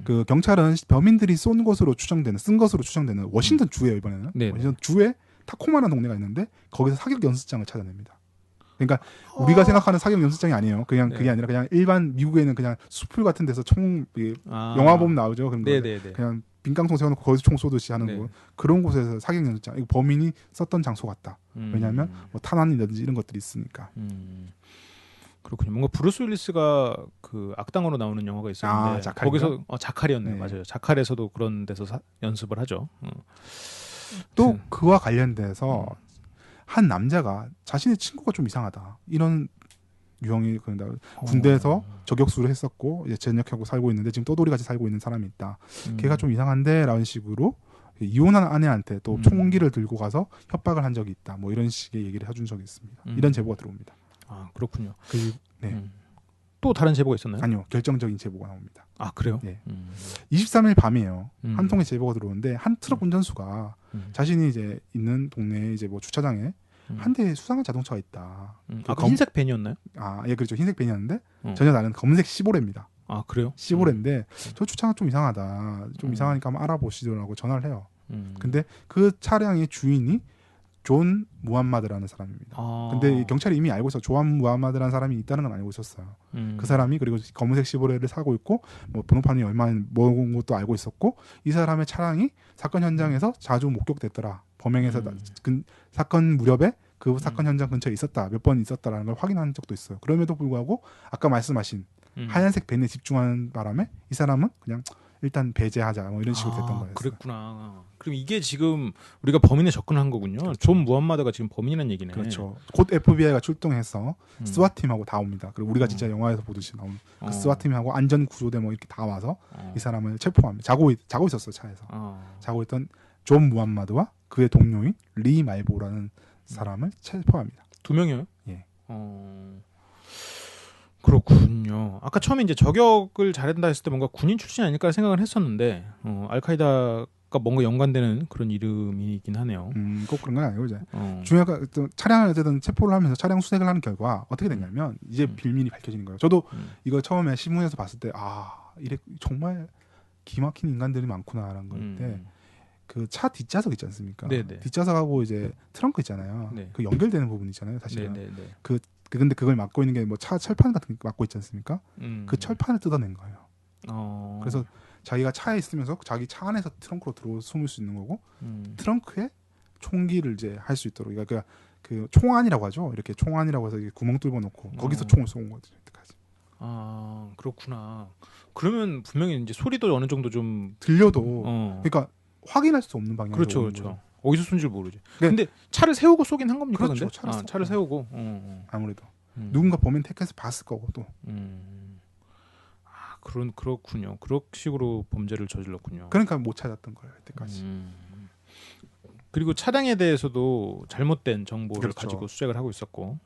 그 경찰은 범인들이 쓴 것으로 추정되는 워싱턴 주예요 이번에는. 네네. 워싱턴 주에 타코마라는 동네가 있는데 거기서 사격 연습장을 찾아냅니다. 그러니까 우리가 생각하는 사격 연습장이 아니에요. 그냥 그게 아니라 그냥 일반 미국에는 그냥 숲풀 같은 데서 영화 보면 나오죠. 그런 거 그냥 빈깡통 세워놓고 거기서 총 쏘듯이 하는 거 그런 곳에서 사격 연습장. 이거 범인이 썼던 장소 같다. 왜냐하면 뭐 탄환이라든지 이런 것들이 있으니까. 그렇군요. 뭔가 브루스 윌리스가 그 악당으로 나오는 영화가 있었는데 거기서 자칼이었네요. 맞아요. 자칼에서도 그런 데서 연습을 하죠. 또 그와 관련돼서 한 남자가 자신의 친구가 좀 이상하다 이런 유형이 그런다. 군대에서 저격수를 했었고 이제 전역하고 살고 있는데 지금 떠돌이 같이 살고 있는 사람이 있다. 걔가 좀 이상한데라는 식으로 이혼한 아내한테 또 총기를 들고 가서 협박을 한 적이 있다. 뭐 이런 식의 얘기를 해준 적이 있습니다. 이런 제보가 들어옵니다. 아 그렇군요. 네. 또 다른 제보가 있었나요? 아니요, 결정적인 제보가 나옵니다. 아 그래요? 네. 23일 밤이에요. 한 통의 제보가 들어오는데 한 트럭 운전수가 자신이 이제 있는 동네에 이제 뭐 주차장에 한 대의 수상한 자동차가 있다. 아까 흰색 벤이었나요? 아, 예, 그렇죠. 흰색 벤이었는데 전혀 다른 검은색 시보레입니다. 아 그래요? 시보레인데 저 주차가 좀 이상하다. 좀 이상하니까 한번 알아보시더라고 전화를 해요. 근데 그 차량의 주인이 존 무함마드라는 사람입니다. 근데 경찰이 이미 알고 있어. 존 무함마드라는 사람이 있다는 건 알고 있었어요. 그 사람이 그리고 검은색 시보레를 사고 있고 뭐 번호판이 얼마나 먹은 것도 알고 있었고 이 사람의 차량이 사건 현장에서 자주 목격됐더라. 범행에서 사건 무렵에 그 사건 현장 근처에 있었다. 몇 번 있었다라는 걸 확인한 적도 있어요. 그럼에도 불구하고 아까 말씀하신 하얀색 벤에 집중하는 바람에 이 사람은 그냥 일단 배제하자 뭐 이런 식으로 됐던 거예요. 그랬구나. 그럼 이게 지금 우리가 범인에 접근한 거군요. 그렇죠. 존 무함마드가 지금 범인이라는 얘기네. 그렇죠. 곧 FBI가 출동해서 스와팀하고 다 옵니다. 그리고 우리가 진짜 영화에서 보듯이 나오는 그 스와팀하고 안전 구조대 뭐 이렇게 다 와서 이 사람을 체포합니다. 자고 있었어요 차에서. 자고 있던 존 무함마드와 그의 동료인 리 말보라는 사람을 체포합니다. 2명이요? 예. 그렇군요. 아까 처음에 이제 저격을 잘한다 했을 때 뭔가 군인 출신이 아닐까 생각을 했었는데 알카이다가 뭔가 연관되는 그런 이름이긴 하네요. 꼭 그런 건 아니고 이제 중요한 차량을 어쨌든 체포를 하면서 차량 수색을 하는 결과 어떻게 됐냐면 이제 빌밀이 밝혀지는 거예요. 저도 이거 처음에 신문에서 봤을 때 이래 정말 기막힌 인간들이 많구나라는 건데 그 차 뒷좌석 있지 않습니까? 네네. 뒷좌석하고 이제 트렁크 있잖아요. 네. 그 연결되는 부분 있잖아요. 사실은. 네네네. 근데 그걸 막고 있는 게 뭐 차 철판 같은 거 막고 있지 않습니까? 그 철판을 뜯어낸 거예요. 그래서 자기가 차에 있으면서 자기 차 안에서 트렁크로 들어오 숨을 수 있는 거고 트렁크에 총기를 이제 할 수 있도록 그러니까 그 총안이라고 하죠. 이렇게 총안이라고 해서 이렇게 구멍 뚫어 놓고 거기서 총을 쏜 거죠. 여태까지. 아 그렇구나. 그러면 분명히 이제 소리도 어느 정도 좀 들려도 그러니까 확인할 수 없는 방향으로 그렇죠, 그렇죠. 어디서 쏜지 모르지. 근데 차를 세우고 쏘긴 한 겁니까? 그렇죠, 근데 차를 세우고 아무래도 누군가 범인 택해서 봤을 거고 또. 그렇군요. 그런 식으로 범죄를 저질렀군요. 그러니까 못 찾았던 거예요, 그때까지. 그리고 차량에 대해서도 잘못된 정보를 그렇죠. 가지고 수색을 하고 있었고.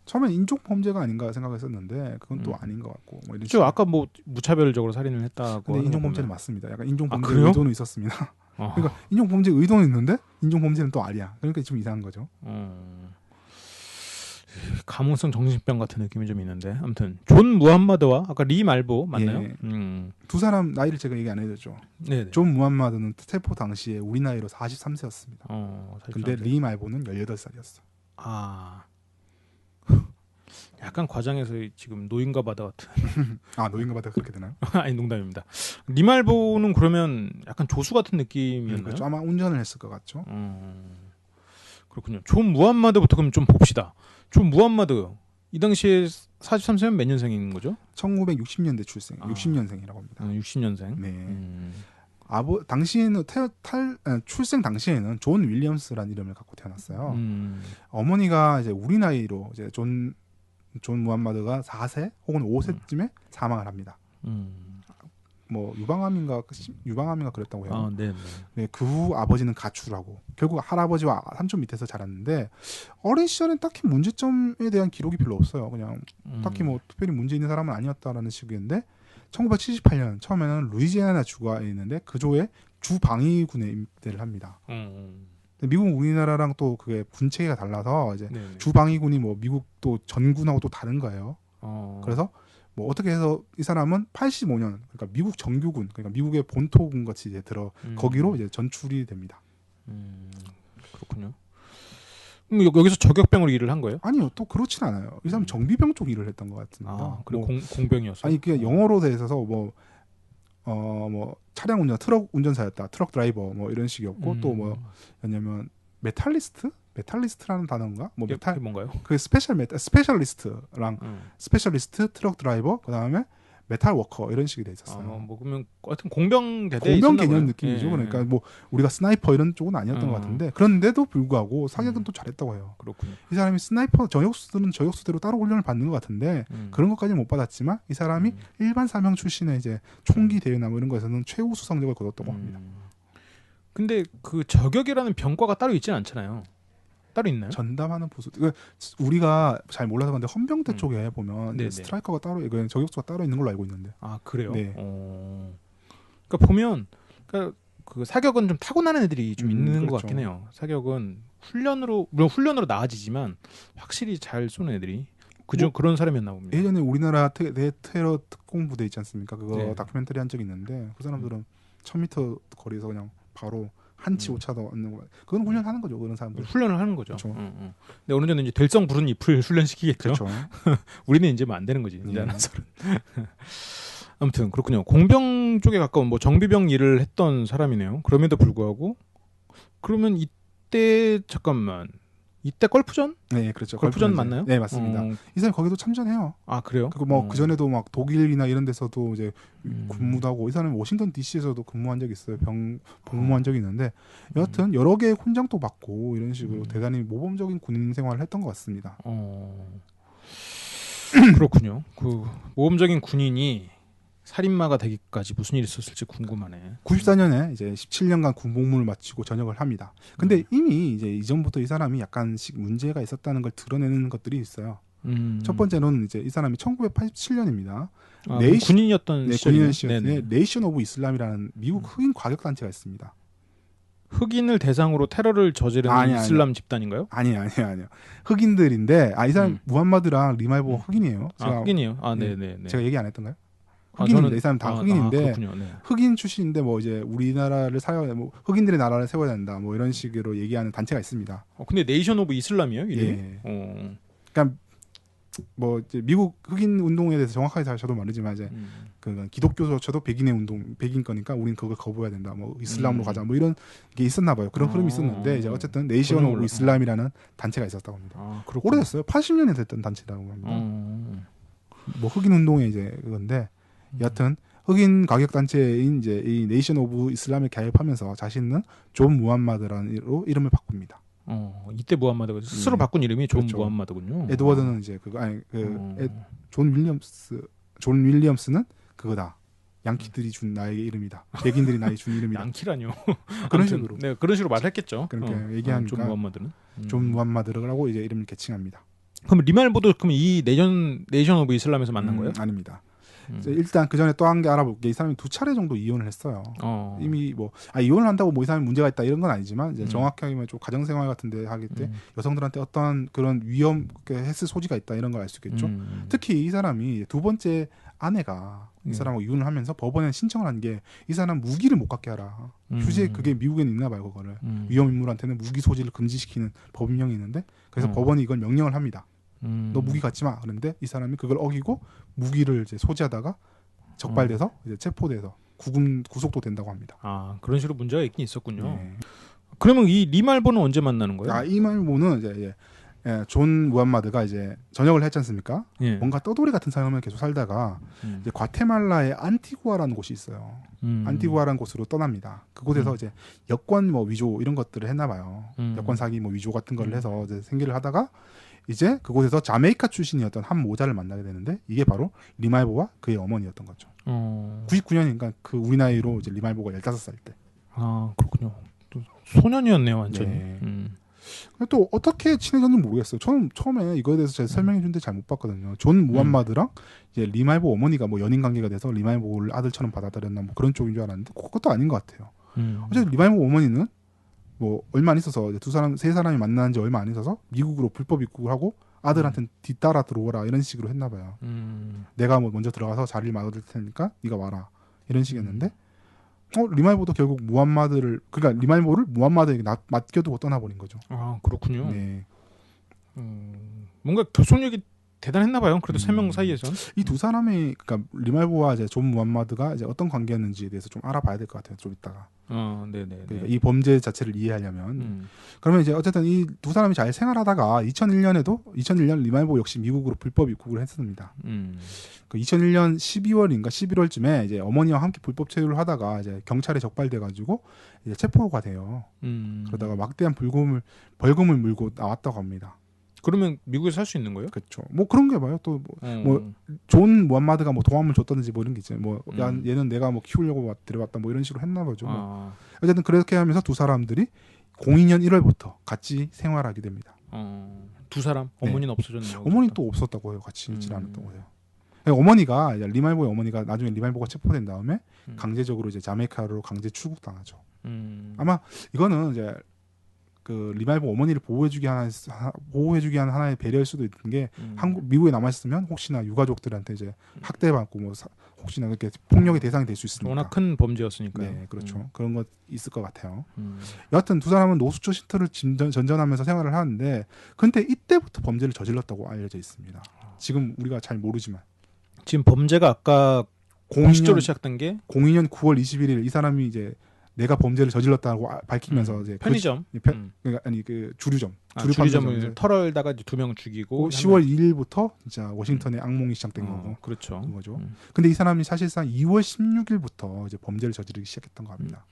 처음엔 인종 범죄가 아닌가 생각했었는데 그건 또 아닌 것 같고. 뭐 그렇죠. 아까 뭐 무차별적으로 살인을 했다고. 근데 인종 범죄는 맞습니다. 약간 인종 범죄 그래요? 의도는 있었습니다. 그러니까 인종 범죄 의도는 있는데 인종 범죄는 또 아니야. 그러니까 좀 이상한 거죠. 가문성 정신병 같은 느낌이 좀 있는데 아무튼 존 무함마드와 아까 리 말보 맞나요? 예. 두 사람 나이를 제가 얘기 안 해줬죠. 네. 존 무함마드는 체포 당시에 우리 나이로 43세였습니다. 근데 리 말보는 18살이었어. 약간 과장해서 지금 노인과 바다 같은. 노인과 바다 그렇게 되나요? 아니 농담입니다. 리 말보는 그러면 약간 조수 같은 느낌이었나요? 그렇죠. 아마 운전을 했을 것 같죠. 그렇군요. 존 무함마드부터 그럼 좀 봅시다. 존 무함마드 이 당시에 43세면 몇 년생인 거죠? 1960년대 출생, 60년생이라고 합니다. 60년생. 네. 당시에는 출생 당시에는 존 윌리엄스라는 이름을 갖고 태어났어요. 어머니가 이제 우리 나이로 이제 존 무함마드가 4세 혹은 5세쯤에 사망을 합니다. 뭐 유방암인가 그랬다고 해요. 네, 그 후 아버지는 가출하고 결국 할아버지와 삼촌 밑에서 자랐는데 어린 시절엔 딱히 문제점에 대한 기록이 별로 없어요. 그냥 딱히 뭐 특별히 문제 있는 사람은 아니었다라는 식인데 1978년 처음에는 루이지애나 주가 있는데 그 조에 주방위군에 입대를 합니다. 미국은 우리나라랑 또 그게 군체계가 달라서 이제 주방위군이 뭐 미국 또 전군하고 또 다른 거예요. 그래서 뭐 어떻게 해서 이 사람은 85년 그러니까 미국 정규군 그러니까 미국의 본토군 같이 이제 거기로 이제 전출이 됩니다. 그렇군요. 그럼 여기서 저격병으로 일을 한 거예요? 아니요, 또 그렇진 않아요. 이 사람 정비병 쪽 일을 했던 것 같습니다. 그래 공병이었어요? 아니 그게 영어로 돼 있어서 뭐 차량 운전 트럭 운전사였다, 트럭 드라이버 뭐 이런 식이었고 또 뭐냐면 메탈리스트라는 단어인가? 뭐 그게 뭔가요? 그 스페셜리스트랑 스페셜리스트 트럭 드라이버 그다음에 메탈 워커 이런 식이 돼 있었어요. 뭐 그러면 하여튼 공병 대대 공병 개념 느낌이죠. 그러니까 뭐 우리가 스나이퍼 이런 쪽은 아니었던 것 같은데 그런데도 불구하고 사격은 또 잘했다고 해요. 그렇군요. 이 사람이 스나이퍼 저격수들은 저격수대로 따로 훈련을 받는 것 같은데 그런 것까지는 못 받았지만 이 사람이 일반 사명 출신의 이제 총기 대회나 뭐 이런 거에서는 최우수 성적을 거뒀다고 합니다. 근데 그 저격이라는 병과가 따로 있지는 않잖아요. 따로 있나요? 전담하는 부수. 우리가 잘 몰라서 그런데 헌병대 쪽에 보면 스트라이커가 따로, 이건 저격수가 따로 있는 걸로 알고 있는데. 아 그래요? 네. 그러니까 보면 그 사격은 좀 타고나는 애들이 좀 있는 그렇죠. 것 같긴 해요. 사격은 물론 훈련으로 나아지지만 확실히 잘 쏘는 애들이 그런 사람이었나 봅니다. 예전에 우리나라 대테러 특공부대 있지 않습니까? 그거 다큐멘터리 한 적이 있는데 그 사람들은 1000m 거리에서 그냥 바로 한치 오차도 않는 거. 그건 훈련하는 거죠. 그런 사람들. 훈련을 하는 거죠. 그렇죠. 근데 어느 정도 이제 될성 부른 잎을 훈련시키겠죠. 그렇죠. 우리는 이제 뭐 안 되는 거지. 이제 아무튼 그렇군요. 공병 쪽에 가까운 뭐 정비병 일을 했던 사람이네요. 그럼에도 불구하고 그러면 이때 골프전? 네, 그렇죠. 골프전 맞나요? 네, 맞습니다. 이 사람이 거기도 참전해요. 아, 그래요? 그리고 뭐 그 전에도 막 독일이나 이런 데서도 이제 근무도 하고 이 사람이 워싱턴 D.C.에서도 근무한 적이 있어요. 복무한 적이 있는데 여하튼 여러 개의 훈장도 받고 이런 식으로 대단히 모범적인 군인 생활을 했던 것 같습니다. 그렇군요. 그 모범적인 군인이 살인마가 되기까지 무슨 일이 있었을지 궁금하네. 94년에 이제 17년간 군복무를 마치고 전역을 합니다. 근데 이미 이제 이전부터 이 사람이 약간씩 문제가 있었다는 걸 드러내는 것들이 있어요. 첫 번째는 이제 이 사람이 1987년입니다. 군인이었던 시절에 네이션 오브 이슬람이라는 미국 흑인 과격 단체가 있습니다. 흑인을 대상으로 테러를 저지르는 이슬람 집단인가요? 아니에요. 흑인들인데 이 사람 무함마드랑 리말보 흑인이에요. 흑인이에요. 네네. 제가 얘기 안 했던가요? 흑인인데 이 사람 다 흑인인데 네. 흑인 출신인데 뭐 이제 우리나라를 뭐 흑인들의 나라를 세워야 된다 뭐 이런 식으로 얘기하는 단체가 있습니다. 근데 네이션 오브 이슬람이에요, 이름이? 예. 그러니까 뭐 이제 미국 흑인 운동에 대해서 정확하게 저도 모르지만 이제 그 기독교조차도 백인 거니까 우린 그걸 거부해야 된다. 뭐 이슬람으로 가자. 뭐 이런 게 있었나 봐요. 그런 흐름이 있었는데 이제 어쨌든 네이션 오브 이슬람이라는 단체가 있었다고 합니다. 오래됐어요. 80년에 됐던 단체라고 합니다. 뭐 흑인 운동의 이제 그건데 여하튼 흑인 가격 단체인 이제 이 네이션 오브 이슬람에 가입하면서 자신은 존 무함마드라는 이름을 바꿉니다. 이때 무함마드가 스스로 바꾼 이름이 존 무함마드군요. 에드워드는 이제 존 윌리엄스는 그거다. 양키들이 준 나의 이름이다. 백인들이 나의 준 이름이다. 양키라뇨. 그런 식으로. 네, 그런 식으로 말했겠죠. 그렇게 얘기하니까 존 무함마드는. 존 무함마드라고 이제 이름을 개칭합니다. 그럼 리말보도 그럼 이 네이션 오브 이슬람에서 만난 거예요? 아닙니다. 일단 그 전에 또 한 개 알아볼게. 이 사람이 2차례 정도 이혼을 했어요. 이미 뭐 이혼을 한다고 뭐 이 사람이 문제가 있다 이런 건 아니지만 이제 정확하게 좀 가정생활 같은데 하기 때 여성들한테 어떤 그런 위험 했을 소지가 있다 이런 걸 알 수 있겠죠. 특히 이 사람이 두 번째 아내가 이 사람하고 이혼을 하면서 법원에 신청을 한 게 이 사람 무기를 못 갖게 하라. 휴재 그게 미국에는 있나 봐요. 그거를 위험 인물한테는 무기 소지를 금지시키는 법령이 있는데 그래서 법원이 이걸 명령을 합니다. 너 무기 갖지 마. 그런데 이 사람이 그걸 어기고 무기를 이제 소지하다가 적발돼서 이제 체포돼서 구속도 된다고 합니다. 그런 식으로 문제가 있긴 있었군요. 네. 그러면 이 리말보는 언제 만나는 거예요? 이 말보는 이제 존 무함마드가 이제 전역을 했지 않습니까? 뭔가 떠돌이 같은 삶을 계속 살다가 이제 과테말라의 안티구아라는 곳이 있어요. 안티구아라는 곳으로 떠납니다. 그곳에서 이제 여권 뭐 위조 이런 것들을 했나 봐요. 여권 사기 뭐 위조 같은 걸 해서 이제 생계를 하다가 이제 그곳에서 자메이카 출신이었던 한 모자를 만나게 되는데 이게 바로 리말보와 그의 어머니였던 거죠. 99년이니까 그 우리 나이로 이제 리말보가 15살 때. 그렇군요. 또 소년이었네요, 완전히. 네. 또 어떻게 친해졌는지 모르겠어요. 처음에 이거에 대해서 제가 설명해 준 데 잘 못 봤거든요. 존 무함마드랑 이제 리말보 어머니가 뭐 연인 관계가 돼서 리말보를 아들처럼 받아들였나 뭐 그런 쪽인 줄 알았는데 그것도 아닌 것 같아요. 어쨌든 리말보 어머니는 뭐 얼마 안 있어서 세 사람이 만난 지 얼마 안 있어서 미국으로 불법 입국을 하고 아들한테는 뒤따라 들어오라 이런 식으로 했나 봐요. 내가 뭐 먼저 들어가서 자리를 막아줄 테니까 네가 와라 이런 식이었는데 리말보도 결국 그러니까 리말보를 무함마드에게 맡겨두고 떠나버린 거죠. 그렇군요. 네. 뭔가 결속력이 대단했나 봐요. 그래도 세 명 사이에선. 이 두 사람이 그러니까 리말보와 이제 존 무함마드가 이제 어떤 관계였는지에 대해서 좀 알아봐야 될 것 같아요. 좀 이따가. 네네. 그러니까 이 범죄 자체를 이해하려면 그러면 이제 어쨌든 이 두 사람이 잘 생활하다가 2001년 리말보 역시 미국으로 불법 입국을 했습니다. 그 2001년 12월인가 11월쯤에 이제 어머니와 함께 불법 체류를 하다가 이제 경찰에 적발돼가지고 이제 체포가 돼요. 그러다가 막대한 벌금을 물고 나왔다고 합니다. 그러면 미국에서 살 수 있는 거예요? 그렇죠. 뭐 그런 게 봐요. 또 뭐 존 무함마드가 뭐 도움을 줬다든지 뭐 이런 게 있잖아요. 뭐 얘는 내가 뭐 키우려고 데려왔다 뭐 이런 식으로 했나 보죠. 뭐. 어쨌든 그렇게 하면서 두 사람들이 02년 1월부터 같이 생활하게 됩니다. 두 사람? 네. 어머니는 없어졌네요. 어머니 또 없었다고 해요. 같이 있지 않았던 거예요. 어머니가 리말보의 어머니가 나중에 리말보가 체포된 다음에 강제적으로 이제 자메이카로 강제 출국당하죠. 아마 이거는 이제 그 리말보 어머니를 보호해주기 하는 하나의 배려일 수도 있는 게 미국에 남아 있으면 혹시나 유가족들한테 이제 학대받고 뭐 혹시나 그렇게 폭력의 대상이 될 수 있으니까. 워낙 큰 범죄였으니까요. 네, 그렇죠. 그런 것 있을 것 같아요. 여하튼 두 사람은 노숙조 쉼터를 전전하면서 생활을 하는데, 근데 이때부터 범죄를 저질렀다고 알려져 있습니다. 지금 우리가 잘 모르지만. 지금 범죄가 아까 공식적으로 시작된 게 02년 9월 21일 이 사람이 이제 내가 범죄를 저질렀다고 밝히면서 이제 편의점, 그러니까 아니 그 주류점을 털어다가 2명 죽이고 10월 2일부터 진짜 워싱턴의 악몽이 시작된 거고. 그렇죠. 거죠. 근데 이 사람이 사실상 2월 16일부터 이제 범죄를 저지르기 시작했던 겁니다.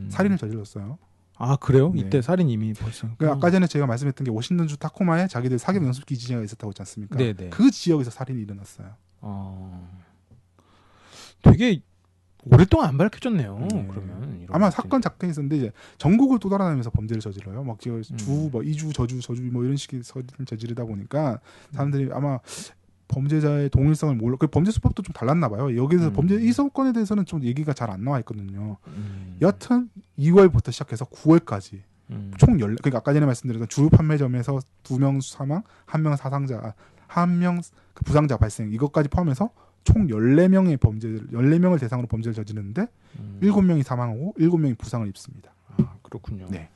살인을 저질렀어요. 아 그래요? 네. 이때 살인 이미 벌써. 그러니까 아까 전에 제가 말씀했던 게 워싱턴주 타코마에 자기들 사격 연습 기지가 있었다고 했지 않습니까? 네네. 그 지역에서 살인이 일어났어요. 되게 오랫동안 안 밝혀졌네요. 네. 그러면 아마 사건 작성이 있었는데 이제 전국을 또 돌아다니면서 범죄를 저질러요. 막 주 뭐 2주 저주 뭐 이런 식의 살인을 저지르다 보니까 사람들이 아마 범죄자의 동일성을 몰라. 그 범죄 수법도 좀 달랐나 봐요. 여기서 범죄 이 사건에 대해서는 좀 얘기가 잘 안 나와 있거든요. 여튼 2월부터 시작해서 9월까지 총 그러니까 아까 전에 말씀드렸던 주류 판매점에서 2명 사망, 1명 사상자, 1명 그 부상자 발생 이것까지 포함해서 총 14명을 대상으로 범죄를 저지르는데 7명이 사망하고 7명이 부상을 입습니다. 아, 그렇군요. 네.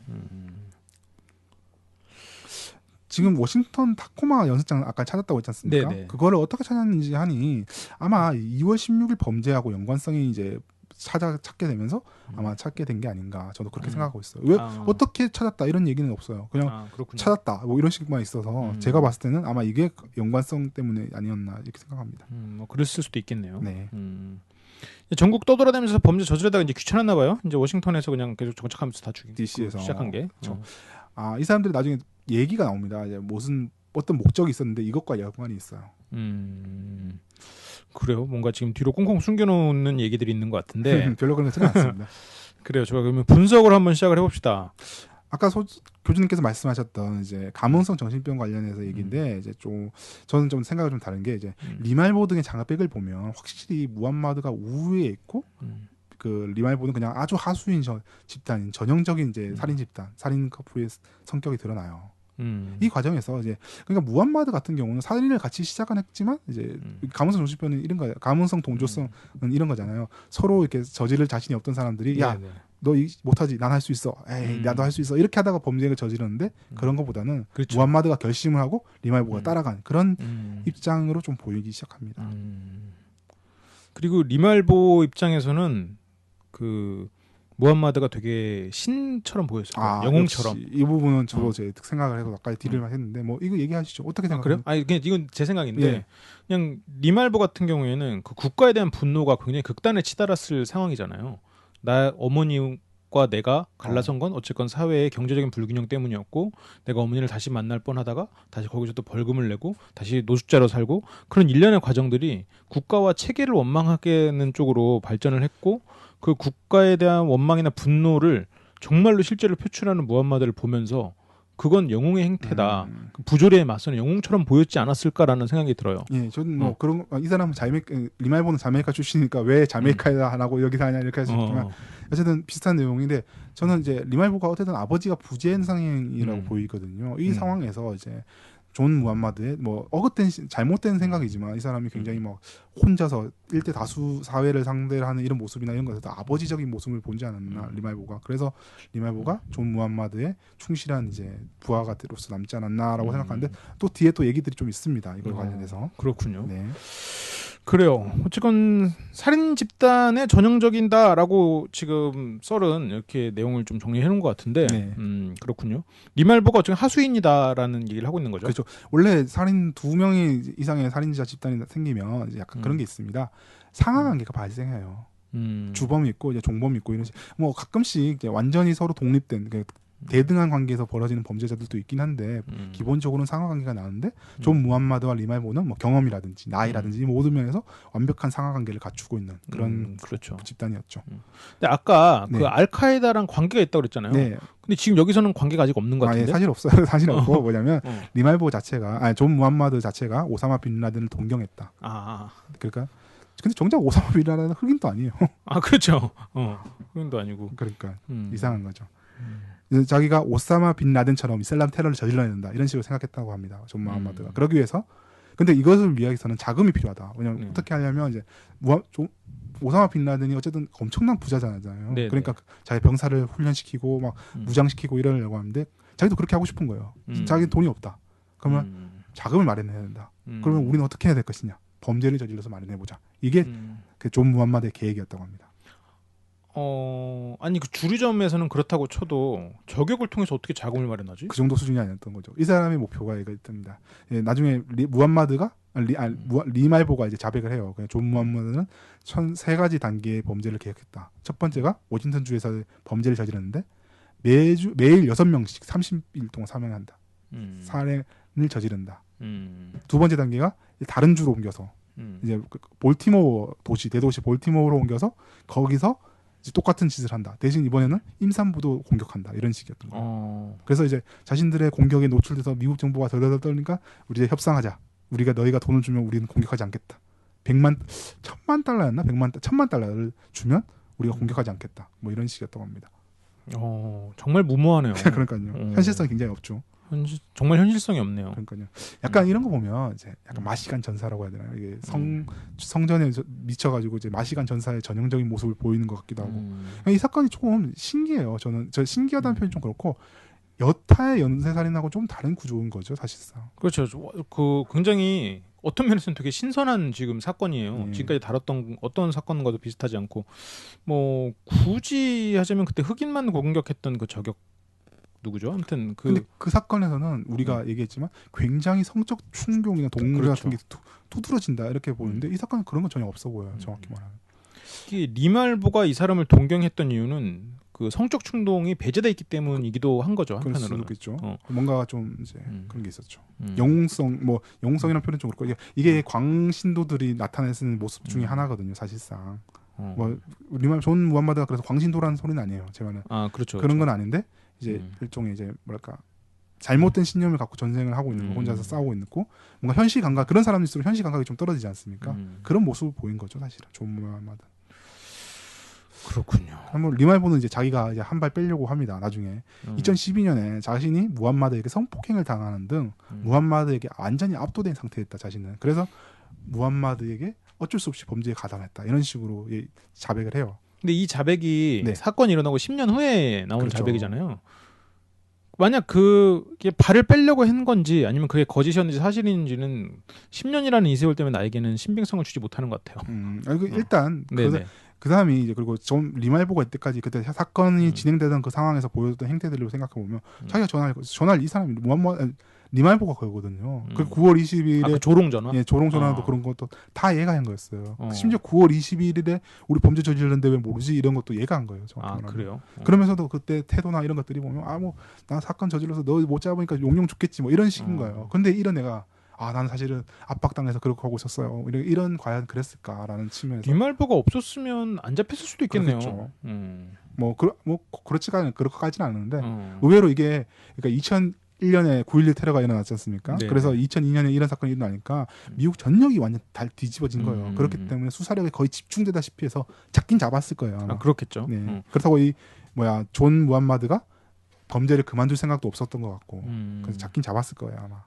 지금 워싱턴 타코마 연습장 아까 찾았다고 했지 않습니까? 네네. 그거를 어떻게 찾았는지 하니 아마 2월 16일 범죄하고 연관성이 이제 찾게 되면서 아마 찾게 된 게 아닌가 저도 그렇게 생각하고 있어요. 왜 어떻게 찾았다 이런 얘기는 없어요. 그냥 찾았다 뭐 이런 식만 있어서 제가 봤을 때는 아마 이게 연관성 때문에 아니었나 이렇게 생각합니다. 뭐 그랬을 수도 있겠네요. 네. 전국 떠돌아다니면서 범죄 저지르다가 이제 귀찮았나 봐요. 이제 워싱턴에서 그냥 계속 정착하면서 다 죽이고 DC에서 시작한 게. 그렇죠. 이 사람들이 나중에 얘기가 나옵니다. 이제 어떤 목적이 있었는데 이것과 연관이 있어요. 그래요. 뭔가 지금 뒤로 꽁꽁 숨겨놓는 얘기들이 있는 것 같은데 별로 그런 것은 않습니다. 그래요. 제가 그러면 분석을 한번 시작을 해봅시다. 아까 교수님께서 말씀하셨던 이제 감흥성 정신병 관련해서 얘기인데 이제 저는 좀 생각이 좀 다른 게 이제 리말보 등의 장학백을 보면 확실히 무함마드가 우위에 있고 그 리말보는 그냥 아주 하수인 집단인 전형적인 이제 살인 집단, 살인 커플의 성격이 드러나요. 이 과정에서 이제 그러니까 무함마드 같은 경우는 살인을 같이 시작은 했지만 이제 감흥성 정신병은 이런 거예요. 감흥성 동조성은 이런 거잖아요. 서로 이렇게 저지를 자신이 없던 사람들이 야 너 못하지 난 할 수 있어. 에이 나도 할 수 있어. 이렇게 하다가 범죄를 저지르는데 그런 것보다는 그렇죠. 무함마드가 결심을 하고 리말보가 따라간 그런 입장으로 좀 보이기 시작합니다. 그리고 리말보 입장에서는 그 무함마드가 되게 신처럼 보였어요. 영웅처럼. 이 부분은 저도 제 생각을 해서 아까 딜을 했는데 뭐 이거 얘기하시죠. 어떻게 생각해요? 그래요? 아니 이건 제 생각인데 예. 그냥 리말보 같은 경우에는 그 국가에 대한 분노가 굉장히 극단에 치달았을 상황이잖아요. 나 어머니과 내가 갈라선 건 어쨌건 사회의 경제적인 불균형 때문이었고 내가 어머니를 다시 만날 뻔하다가 다시 거기서 또 벌금을 내고 다시 노숙자로 살고 그런 일련의 과정들이 국가와 체계를 원망하게 하는 쪽으로 발전을 했고 그 국가에 대한 원망이나 분노를 정말로 실제로 표출하는 무함마드를 보면서 그건 영웅의 행태다. 부조리에 맞서는 영웅처럼 보였지 않았을까라는 생각이 들어요. 예, 저는 뭐 그런 이 사람은 리말보는 자메이카 출신이니까 왜 자메이카에 안 하고 여기서 하냐 이렇게 할 수 있지만 어쨌든 비슷한 내용인데 저는 이제 리말보가 어쨌든 아버지가 부재한 상황이라고 보이거든요. 이 상황에서 이제 존 무함마드의 뭐 어긋된 잘못된 생각이지만 이 사람이 굉장히 뭐 혼자서 일대 다수 사회를 상대로 하는 이런 모습이나 이런 것에서 아버지적인 모습을 본지 않았나 리말보가. 그래서 리말보가 존 무함마드의 충실한 이제 부하가로서 남지 않았나라고 생각하는데 또 뒤에 또 얘기들이 좀 있습니다. 이걸 관련해서. 그렇군요. 네. 그래요. 어쨌건 살인 집단의 전형적인다라고 지금 썰은 이렇게 내용을 좀 정리해 놓은 것 같은데, 네. 그렇군요. 리말보가 어쨌든 하수인이다라는 얘기를 하고 있는 거죠. 그렇죠. 원래 살인 2명이 이상의 살인자 집단이 생기면 이제 약간 그런 게 있습니다. 상하관계가 발생해요. 주범이 있고 이제 종범이 있고 이런 뭐 가끔씩 이제 완전히 서로 독립된 대등한 관계에서 벌어지는 범죄자들도 있긴 한데 기본적으로는 상하관계가 나는데 존 무함마드와 리말보는 뭐 경험이라든지 나이라든지 모든 면에서 완벽한 상하관계를 갖추고 있는 그런 그렇죠. 집단이었죠. 근데 아까 네. 그 알카에다랑 관계가 있다고 그랬잖아요. 네. 근데 지금 여기서는 관계가 아직 없는 것 같은데. 예, 사실 없어요. 사실 없고 뭐냐면 리말보 자체가 존 무함마드 자체가 오사마 빈 라덴을 동경했다. 그러니까 근데 정작 오사마 빈 라덴은 흑인도 아니에요. 그렇죠. 흑인도 아니고. 그러니까 이상한 거죠. 자기가 오사마 빈 라덴처럼 이슬람 테러를 저질러야 된다 이런 식으로 생각했다고 합니다. 존 무함마드가. 그러기 위해서 근데 이것을 위해서는 자금이 필요하다. 왜냐면 어떻게 하냐면 이제 오사마 빈 라덴이 어쨌든 엄청난 부자잖아요. 네네. 그러니까 자기 병사를 훈련시키고 막 무장시키고 이러려고 하는데 자기도 그렇게 하고 싶은 거예요. 자기 돈이 없다. 그러면 자금을 마련해야 된다. 그러면 우리는 어떻게 해야 될 것이냐? 범죄를 저질러서 마련해보자. 이게 그 존 무함마드의 계획이었다고 합니다. 아니 그 주류점에서는 그렇다고 쳐도 저격을 통해서 어떻게 자금을 마련하지? 그 정도 수준이 아니었던 거죠. 이 사람의 목표가 이거였답니다. 예, 나중에 리말보가 이제 자백을 해요. 존 무함마드는 세 가지 단계의 범죄를 계획했다. 첫 번째가 워싱턴 주에서 범죄를 저질렀는데 매일 6명씩 30일 동안 사망한다. 살인을 저지른다. 두 번째 단계가 다른 주로 옮겨서 이제 볼티모어 대도시 볼티모어로 옮겨서 거기서 이제 똑같은 짓을 한다. 대신 이번에는 임산부도 공격한다. 이런 식이었던 거예요. 그래서 이제 자신들의 공격에 노출돼서 미국 정부가 덜덜덜 떨니까 우리 이제 협상하자. 너희가 돈을 주면 우리는 공격하지 않겠다. 1,000만 달러였나? 1,000만 달러를 주면 우리가 공격하지 않겠다. 뭐 이런 식이었다고 합니다. 정말 무모하네요. 그러니까요. 현실성이 굉장히 없죠. 정말 현실성이 없네요. 그러니까요. 약간 이런 거 보면 이제 약간 마시간 전사라고 해야 되나요? 이게 성전에 미쳐가지고 이제 마시간 전사의 전형적인 모습을 보이는 것 같기도 하고. 이 사건이 조금 신기해요. 저 신기하다는 표현이 좀 그렇고 여타의 연쇄살인하고 좀 다른 구조인 거죠, 사실상. 그렇죠. 그 굉장히 어떤 면에서는 되게 신선한 지금 사건이에요. 지금까지 다뤘던 어떤 사건과도 비슷하지 않고 뭐 굳이 하자면 그때 흑인만 공격했던 그 저격 누구죠? 아무튼 근데 그 사건에서는 우리가 얘기했지만 굉장히 성적 충격이나 동물 같은 게 두드러진다 이렇게 보이는데 이 사건은 그런 건 전혀 없어 보여요. 정확히 말하면. 이게 리말보가 이 사람을 동경했던 이유는 그 성적 충동이 배제돼 있기 때문이기도 한 거죠. 한편으로는. 그렇죠. 뭔가 좀 이제 그런 게 있었죠. 영웅성이라는 표현 좀 그렇고 이게 광신도들이 나타내는 모습 중에 하나거든요. 사실상. 존 무함마드가 그래서 광신도라는 소리는 아니에요. 제 말은. 그렇죠. 그런 건 아닌데 이제 일종의 이제 뭐랄까 잘못된 신념을 갖고 전쟁을 하고 있는 거, 혼자서 싸우고 있고 뭔가 현실 감각 그런 사람일수록 현실 감각이 좀 떨어지지 않습니까? 그런 모습을 보인 거죠, 사실은 존 무함마드. 그렇군요. 한번 리말보는 이제 자기가 이제 한 발 빼려고 합니다. 나중에 2012년에 자신이 무함마드에게 성폭행을 당하는 등 무함마드에게 완전히 압도된 상태였다 자신은. 그래서 무함마드에게 어쩔 수 없이 범죄에 가담했다 이런 식으로 자백을 해요. 근데 이 자백이 사건이 일어나고 10년 후에 나온 그렇죠. 자백이잖아요. 만약 그게 발을 빼려고 한 건지 아니면 그게 거짓이었는지 사실인지는 10년이라는 이 세월 때문에 나에게는 신빙성을 주지 못하는 것 같아요. 일단 그 사람이 이제 그리고 존 리말보가 이때까지 그때 사건이 진행되던 그 상황에서 보여줬던 행태들을 생각해 보면 자기가 전화를 이 사람이 리말보가 거거든요. 그 9월 20일에 그 조롱 전화? 예, 조롱 전화도 그런 것도 다 얘가 한 거였어요. 심지어 9월 21일에 우리 범죄 저질렀는데 왜 모르지 이런 것도 얘가 한 거예요. 그래요? 그러면서도 그때 태도나 이런 것들이 보면 나 사건 저질러서 너 못 잡으니까 용용 죽겠지 뭐 이런 식인 거예요. 근데 이런 애가 나는 사실은 압박당해서 그렇게 하고 있었어요. 이런 과연 그랬을까라는 측면에서 리말보가 없었으면 안 잡혔을 수도 있겠네요. 그렇죠. 그렇지까지는 않은데 의외로 이게 그러니까 2001년에 9.11 테러가 일어났지 않습니까? 네. 그래서 2002년에 이런 사건이 일어나니까 미국 전역이 완전 뒤집어진 거예요. 그렇기 때문에 수사력이 거의 집중되다시피 해서 잡긴 잡았을 거예요. 아마. 그렇겠죠. 네. 그렇다고 존 무함마드가 범죄를 그만둘 생각도 없었던 것 같고 그래서 잡긴 잡았을 거예요 아마.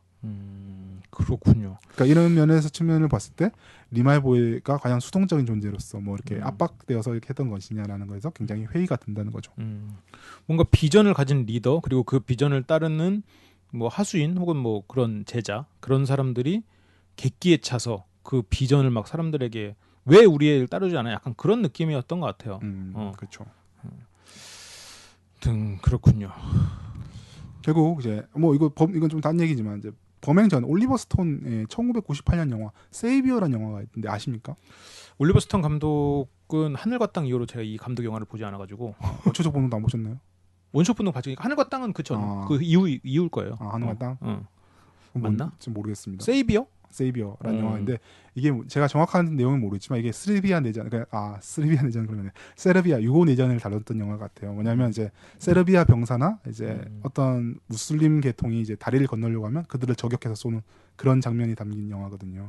그렇군요. 그러니까 이런 면에서 측면을 봤을 때 리말보이가 과연 수동적인 존재로서 뭐 이렇게 압박되어서 이렇게 했던 것이냐라는 거에서 굉장히 회의가 된다는 거죠. 뭔가 비전을 가진 리더 그리고 그 비전을 따르는 뭐 하수인 혹은 뭐 그런 제자 그런 사람들이 객기에 차서 그 비전을 막 사람들에게 왜 우리의 일 따르지 않아? 약간 그런 느낌이었던 것 같아요. 그렇죠. 그렇군요. 결국 이제 뭐 이건 좀 딴 얘기지만 이제 범행 전 올리버 스톤의 1998년 영화 세이비어라는 영화가 있는데 아십니까? 올리버 스톤 감독은 하늘과 땅 이후로 제가 이 감독 영화를 보지 않아가지고 원초적 본능도 안 보셨나요? 원쇼 분노 봐주니까 하늘과 땅은 그 이후일 거예요. 하늘과 땅? 맞나? 좀 모르겠습니다. 세이비어라는 영화인데 이게 제가 정확한 내용은 모르겠지만 이게 스르비아 내전 그러면 세르비아 유고 내전을 다뤘던 영화 같아요. 뭐냐면 이제 세르비아 병사나 이제 어떤 무슬림 계통이 이제 다리를 건너려고 하면 그들을 저격해서 쏘는 그런 장면이 담긴 영화거든요.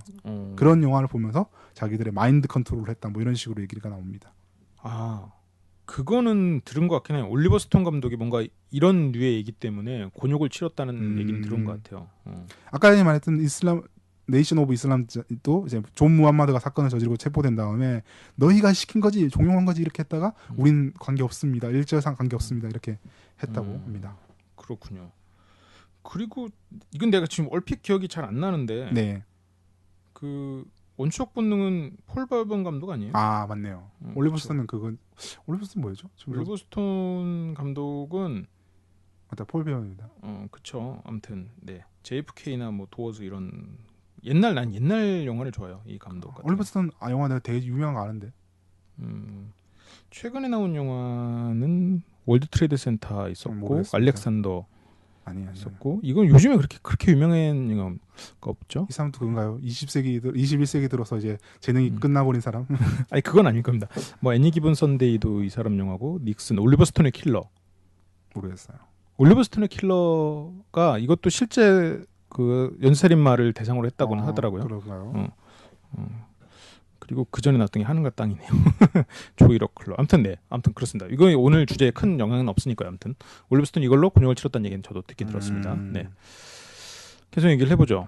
그런 영화를 보면서 자기들의 마인드 컨트롤을 했다 뭐 이런 식으로 얘기가 나옵니다. 그거는 들은 것 같긴 해요. 올리버 스톤 감독이 뭔가 이런 류의 얘기 때문에 곤욕을 치렀다는 얘기는 들은 것 같아요. 아까 말했던 네이션 오브 이슬람도 이제 존 무함마드가 사건을 저지르고 체포된 다음에 너희가 시킨 거지 종용한 거지 이렇게 했다가 우린 관계 없습니다. 일절상 관계 없습니다. 이렇게 했다고 합니다. 그렇군요. 그리고 이건 내가 지금 얼핏 기억이 잘 안 나는데 네. 그 원초적 본능은 폴 버번 감독 아니에요? 맞네요. 올리버 스톤은 올리버 스톤 뭐였죠? 올리버 스톤 감독은 맞다 폴 베어입니다. 그쵸. 아무튼 네. JFK나 뭐 도어즈 이런 난 옛날 영화를 좋아해요. 이 감독 같은. 올리버 스톤 영화 내가 되게 유명한 거 아는데. 최근에 나온 영화는 월드 트레이드 센터 있었고 알렉산더 있었고 이건 요즘에 그렇게 유명한 영화가 없죠? 이 사람도 그건가요? 21세기 들어서 이제 재능이 끝나버린 사람? 아니 그건 아닐 겁니다. 뭐 애니 기본 선데이도 이 사람 영화고 닉슨, 올리버 스톤의 킬러. 모르겠어요. 올리버 스톤의 킬러가 이것도 실제 그 연쇄살인마를 대상으로 했다고는 하더라고요. 그런가요? 그리고 그 전에 나왔던 게 하늘과 땅이네요. 조이 러클러. 아무튼 그렇습니다. 이거 오늘 주제에 큰 영향은 없으니까요. 아무튼 올리버 스톤 이걸로 곤욕을 치렀다는 얘기는 저도 듣긴 들었습니다. 네. 계속 얘기를 해보죠.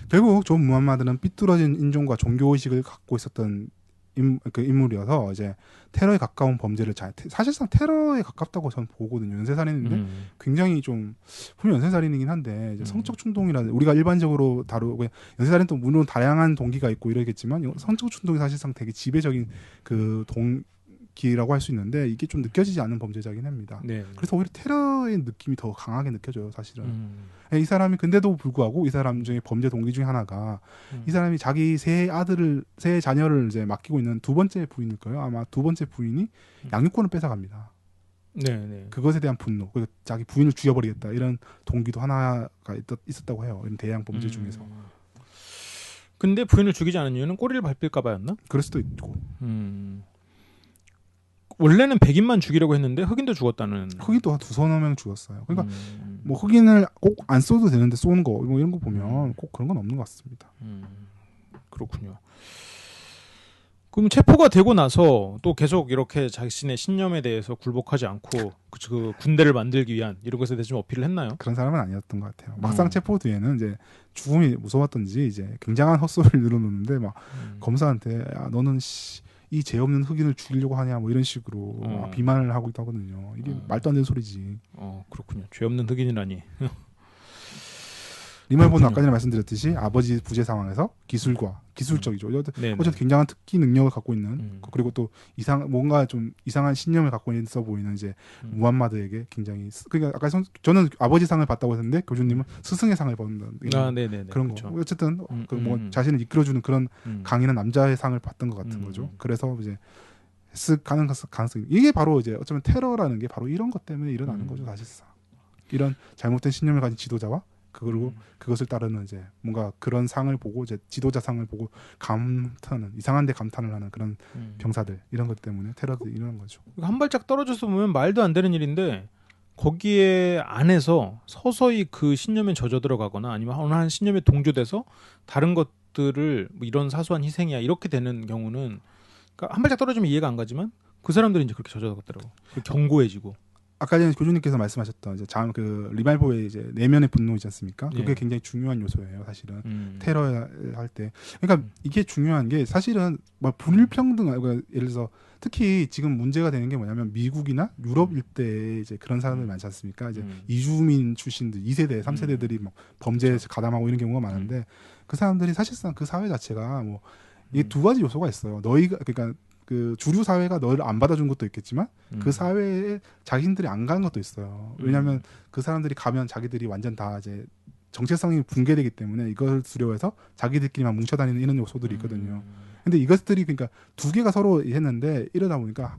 결국 존 무함마드는 삐뚤어진 인종과 종교 의식을 갖고 있었던 인물이어서 이제 테러에 가까운 범죄를 사실상 테러에 가깝다고 저는 보거든요. 연쇄살인인데 굉장히 좀 분명 연쇄살인이긴 한데 이제 성적 충동이라는 우리가 일반적으로 다루고 연쇄살인도 물론 다양한 동기가 있고 이러겠지만 성적 충동이 사실상 되게 지배적인 그 동기라고 할 수 있는데 이게 좀 느껴지지 않는 범죄자긴 합니다. 네. 그래서 오히려 테러의 느낌이 더 강하게 느껴져요, 사실은. 이 사람이 근데도 불구하고 이 사람 중에 범죄 동기 중에 하나가 이 사람이 자기 세 자녀를 이제 맡기고 있는 두 번째 부인일 거예요. 아마 두 번째 부인이 양육권을 뺏어갑니다. 네. 그것에 대한 분노, 그리고 자기 부인을 죽여버리겠다 이런 동기도 하나가 있었다고 해요. 이런 대형 범죄 중에서. 근데 부인을 죽이지 않은 이유는 꼬리를 밟힐까봐였나? 그럴 수도 있고. 원래는 백인만 죽이려고 했는데 흑인도 죽었다는. 흑인도 한 2-3명 죽었어요. 그러니까 뭐 흑인을 꼭 안 쏘도 되는데 쏘는 거 뭐 이런 거 보면 꼭 그런 건 없는 것 같습니다. 그렇군요. 그럼 체포가 되고 나서 또 계속 이렇게 자신의 신념에 대해서 굴복하지 않고 그 군대를 만들기 위한 이런 것에 대해서 좀 어필을 했나요? 그런 사람은 아니었던 것 같아요. 막상 체포 뒤에는 이제 죽음이 무서웠던지 이제 굉장한 헛소리를 늘어놓는데 막 검사한테 야, 너는 이 죄 없는 흑인을 죽이려고 하냐 뭐 이런 식으로 비난을 하고 있다거든요. 이게 말도 안 되는 소리지. 그렇군요. 죄 없는 흑인이라니. 리말보는 아까 전에 말씀드렸듯이 아버지 부재 상황에서 기술적이죠. 어쨌든 굉장한 특기 능력을 갖고 있는 그리고 또 뭔가 좀 이상한 신념을 갖고 있어 보이는 이제 무함마드에게 굉장히 그러니까 아까 저는 아버지 상을 받다고 했는데 교주님은 스승의 상을 받는다는 그런 그렇죠. 거. 어쨌든 뭐 자신을 이끌어주는 그런 강인한 남자의 상을 받던 것 같은 거죠. 그래서 이제 가능성이 이게 바로 이제 어쩌면 테러라는 게 바로 이런 것 때문에 일어나는 거죠 사실상. 이런 잘못된 신념을 가진 지도자와 그리고 그것을 따르는 이제 뭔가 그런 상을 보고 이제 지도자 상을 보고 이상한데 감탄을 하는 그런 병사들 이런 것 때문에 테러도 일어난 거죠. 한 발짝 떨어져서 보면 말도 안 되는 일인데 거기에 안에서 서서히 그 신념에 젖어 들어가거나 아니면 어느 한 신념에 동조돼서 다른 것들을 뭐 이런 사소한 희생이야 이렇게 되는 경우는 그러니까 한 발짝 떨어지면 이해가 안 가지만 그 사람들이 이제 그렇게 젖어 들어가더라고. 견고해지고. 아까 전에 교수님께서 말씀하셨던 이제 그 리말보의 이제 내면의 분노이지 않습니까? 그게 예. 굉장히 중요한 요소예요, 사실은. 테러를 할 때. 그러니까 이게 중요한 게 사실은 뭐 불평등, 그러니까 예를 들어서 특히 지금 문제가 되는 게 뭐냐면 미국이나 유럽 일대에 이제 그런 사람들 많지 않습니까? 이제 이주민 출신들 2세대, 3세대들이 막 범죄에 가담하고 이런 경우가 많은데 그 사람들이 사실상 그 사회 자체가 뭐 이게 두 가지 요소가 있어요. 너희가 그러니까 그 주류 사회가 너를 안 받아준 것도 있겠지만 그 사회에 자신들이 안 가는 것도 있어요. 왜냐하면 그 사람들이 가면 자기들이 완전 다 이제 정체성이 붕괴되기 때문에 이걸 두려워해서 자기들끼리만 뭉쳐다니는 이런 요소들이 있거든요. 근데 이것들이 그러니까 두 개가 서로 했는데 이러다 보니까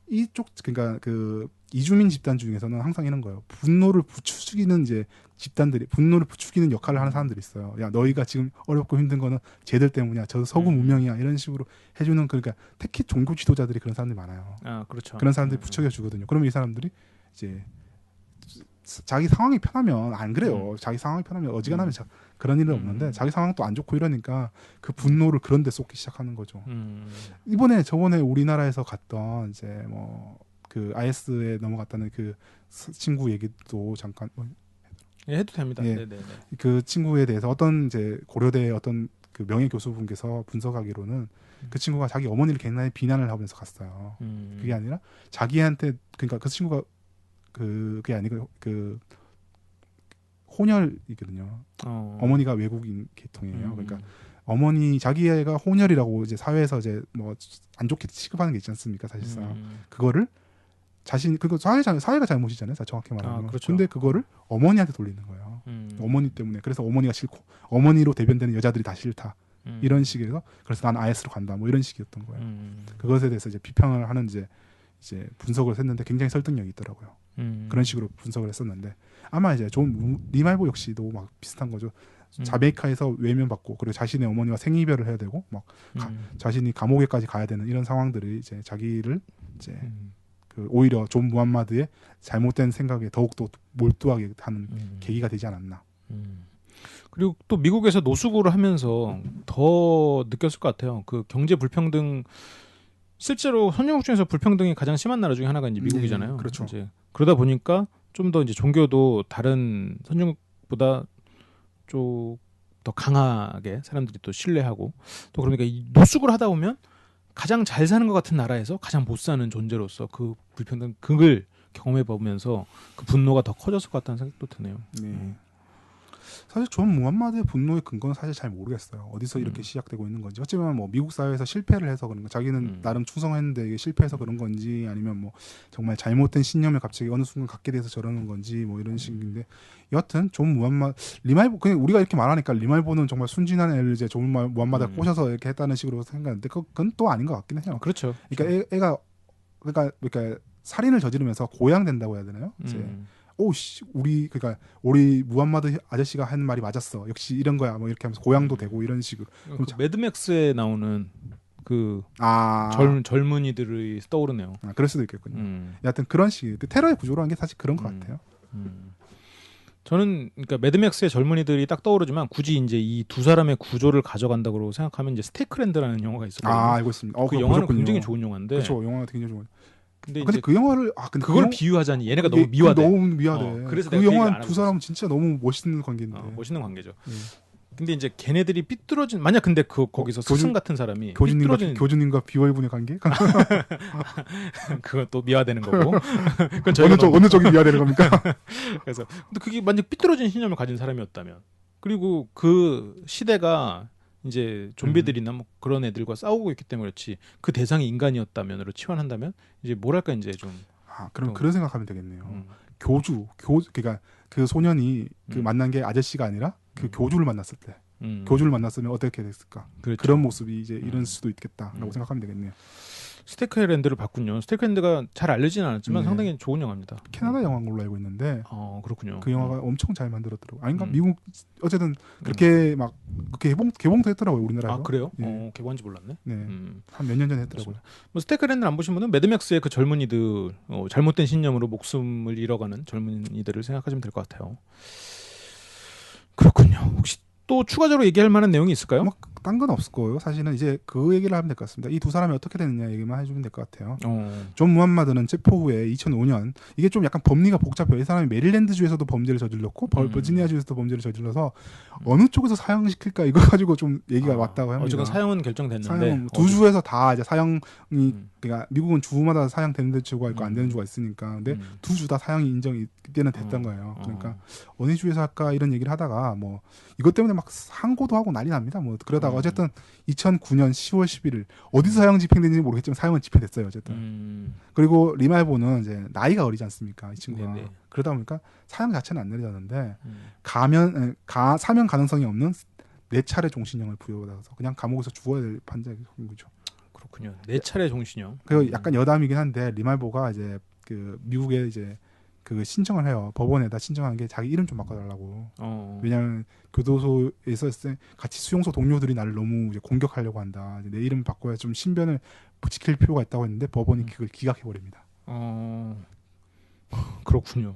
이쪽 그러니까 그 이주민 집단 중에서는 항상 이런 거예요. 분노를 부추기는 이제 집단들이 분노를 부추기는 역할을 하는 사람들이 있어요. 야 너희가 지금 어렵고 힘든 거는 쟤들 때문이야. 저 서구 문명이야. 이런 식으로 해주는 그러니까 특히 종교 지도자들이 그런 사람들이 많아요. 아 그렇죠. 그런 사람들이 부추겨 주거든요. 그러면 이 사람들이 이제 자기 상황이 편하면 안 그래요. 자기 상황이 편하면 어지간하면 그런 일은 없는데 자기 상황도 안 좋고 이러니까 그 분노를 그런 데 쏟기 시작하는 거죠. 저번에 우리나라에서 갔던 이제 뭐 그 IS에 넘어갔다는 그 친구 얘기도 잠깐 예, 해도 됩니다. 예, 네네네. 그 친구에 대해서 어떤 이제 고려대 어떤 그 명예 교수분께서 분석하기로는 그 친구가 자기 어머니를 굉장히 비난을 하면서 갔어요. 그게 아니라 자기한테 그러니까 그 친구가 그게 아니고 그 혼혈이거든요. 어머니가 외국인 계통이에요. 그러니까 어머니 자기 애가 혼혈이라고 이제 사회에서 이제 뭐 안 좋게 취급하는 게 있지 않습니까? 사실상 그거를 그거 사회가 잘못이잖아요. 정확히 말하면. 아, 그렇죠. 근데 그거를 어머니한테 돌리는 거예요. 어머니 때문에. 그래서 어머니가 싫고 어머니로 대변되는 여자들이 다 싫다. 이런 식에서 그래서 난 IS로 간다. 뭐 이런 식이었던 거예요. 그것에 대해서 이제 비평을 하는 이제 분석을 했는데 굉장히 설득력이 있더라고요. 그런 식으로 분석을 했었는데 아마 이제 존 리말보 역시도 막 비슷한 거죠. 자메이카에서 외면받고 그리고 자신의 어머니와 생이별을 해야 되고 막 자신이 감옥에까지 가야 되는 이런 상황들이 이제 자기를 이제 그 오히려 존 무함마드의 잘못된 생각에 더욱더 몰두하게 하는 계기가 되지 않았나. 그리고 또 미국에서 노숙을 하면서 더 느꼈을 것 같아요. 그 경제 불평등 실제로 선진국 중에서 불평등이 가장 심한 나라 중에 하나가 이제 미국이잖아요. 네, 그렇죠. 이제 그러다 보니까 좀 더 이제 종교도 다른 선진국보다 좀 더 강하게 사람들이 또 신뢰하고 또 그러니까 이 노숙을 하다 보면 가장 잘 사는 것 같은 나라에서 가장 못 사는 존재로서 그 불평등 극을 경험해 보면서 그 분노가 더 커졌을 것 같다는 생각도 드네요. 네. 사실 존 무함마드의 분노의 근거는 사실 잘 모르겠어요. 어디서 이렇게 시작되고 있는 건지. 어쩌면 뭐 미국 사회에서 실패를 해서 그런 거, 자기는 나름 충성했는데 이게 실패해서 그런 건지, 아니면 뭐 정말 잘못된 신념을 갑자기 어느 순간 갖게 돼서 저러는 건지, 뭐 이런 식인데, 여하튼 존 무함마드 리말보 그냥 우리가 이렇게 말하니까 리말보는 정말 순진한 애를 이제 존 무함마드가 꼬셔서 이렇게 했다는 식으로 생각하는데 그건 또 아닌 것 같긴 해요. 그렇죠. 그러니까 애가 그러니까 살인을 저지르면서 고양된다고 해야 되나요? 이제 오씨 우리 무함마드 아저씨가 한 말이 맞았어. 역시 이런 거야. 뭐 이렇게 하면서 고양도 되고 이런 식으로. 그 매드맥스에 나오는 그 젊은이들이 떠오르네요. 그럴 수도 있겠군요. 여하튼 그런 식 그 테러의 구조라는 게 사실 그런 것 같아요. 저는 그러니까 매드맥스의 젊은이들이 딱 떠오르지만 굳이 이제 이 두 사람의 구조를 가져간다고 생각하면 이제 스테이크랜드라는 영화가 있었거든요. 알고 있습니다. 그 영화는 보셨군요. 굉장히 좋은 영화인데. 그렇죠. 영화가 굉장히 좋은. 근데 그 영화를 그걸 비유하자니 얘네가 너무 미화돼. 너무 미화돼. 그래서 그 영화 두 사람은 진짜 너무 멋있는 관계인데. 멋있는 관계죠. 근데 이제 걔네들이 삐뚤어진 만약 근데 거기서 스승 같은 사람이 교주님과 비월분의 관계? 그건 또 미화되는 거고. 어느 쪽이 미화되는 겁니까? 그래서 근데 그게 만약 삐뚤어진 신념을 가진 사람이었다면 그리고 그 시대가 이제 좀비들이나 뭐 그런 애들과 싸우고 있기 때문에 그렇지 그 대상이 인간이었다면으로 치환한다면 이제 뭐랄까 이제 좀 그럼 그런 생각하면 되겠네요. 그러니까 그 소년이 그 만난 게 아저씨가 아니라 그 교주를 만났을 때 교주를 만났으면 어떻게 됐을까? 그렇죠. 그런 모습이 이제 이럴 수도 있겠다라고 생각하면 되겠네요. 스테이크랜드를 봤군요. 스테이크랜드가 잘 알려지는 않았지만 상당히 좋은 영화입니다. 캐나다 영화인 걸로 알고 있는데 그렇군요. 그 영화가 엄청 잘 만들었더라고요. 아닌가? 미국 어쨌든 그렇게 막 그렇게 개봉도 했더라고요. 우리나라에서. 그래요? 개봉한지 몰랐네. 네. 한 몇 년 전에 했더라고요. 뭐 스테이크랜드 안 보신 분은 매드맥스의 그 젊은이들 잘못된 신념으로 목숨을 잃어가는 젊은이들을 생각하시면 될 것 같아요. 그렇군요. 혹시 또 추가적으로 얘기할 만한 내용이 있을까요? 딴 건 없을 거예요. 사실은 이제 그 얘기를 하면 될 것 같습니다. 이 두 사람이 어떻게 됐느냐 얘기만 해주면 될 것 같아요. 존 무함마드는 체포 후에 2005년 이게 좀 약간 법리가 복잡해요. 이 사람이 메릴랜드주에서도 범죄를 저질렀고 버지니아주에서도 범죄를 저질러서 어느 쪽에서 사형시킬까 이거 가지고 좀 얘기가 왔다고 합니다. 어쨌든 사형은 결정됐는데 사형, 두 주에서 다 이제 사형이 그러니까 미국은 주마다 사형 되는 주가 있고 안 되는 주가 있으니까 근데 두 주 다 사형이 인정이 그때는 됐던 거예요. 그러니까 어느 주에서 할까 이런 얘기를 하다가 뭐 이것 때문에 막 항고도 하고 난리 납니다. 뭐 그러다가 어쨌든 2009년 10월 11일 어디서 사형 집행된지 모르겠지만 사형은 집행됐어요. 어쨌든 그리고 리말보는 이제 나이가 어리지 않습니까? 이 친구가 네네. 그러다 보니까 사형 자체는 안 내려졌는데 사면 가능성이 없는 4차례 종신형을 부여받아서 그냥 감옥에서 죽어야 될 판정인 거죠. 그렇군요. 4차례 종신형. 그 약간 여담이긴 한데 리말보가 이제 그 미국에 이제 그 신청을 해요. 법원에다 신청하는 게 자기 이름 좀 바꿔달라고. 왜냐하면 교도소에서 같이 수용소 동료들이 나를 너무 이제 공격하려고 한다. 내 이름 바꿔야 좀 신변을 지킬 필요가 있다고 했는데 법원이 그걸 기각해버립니다. 그렇군요.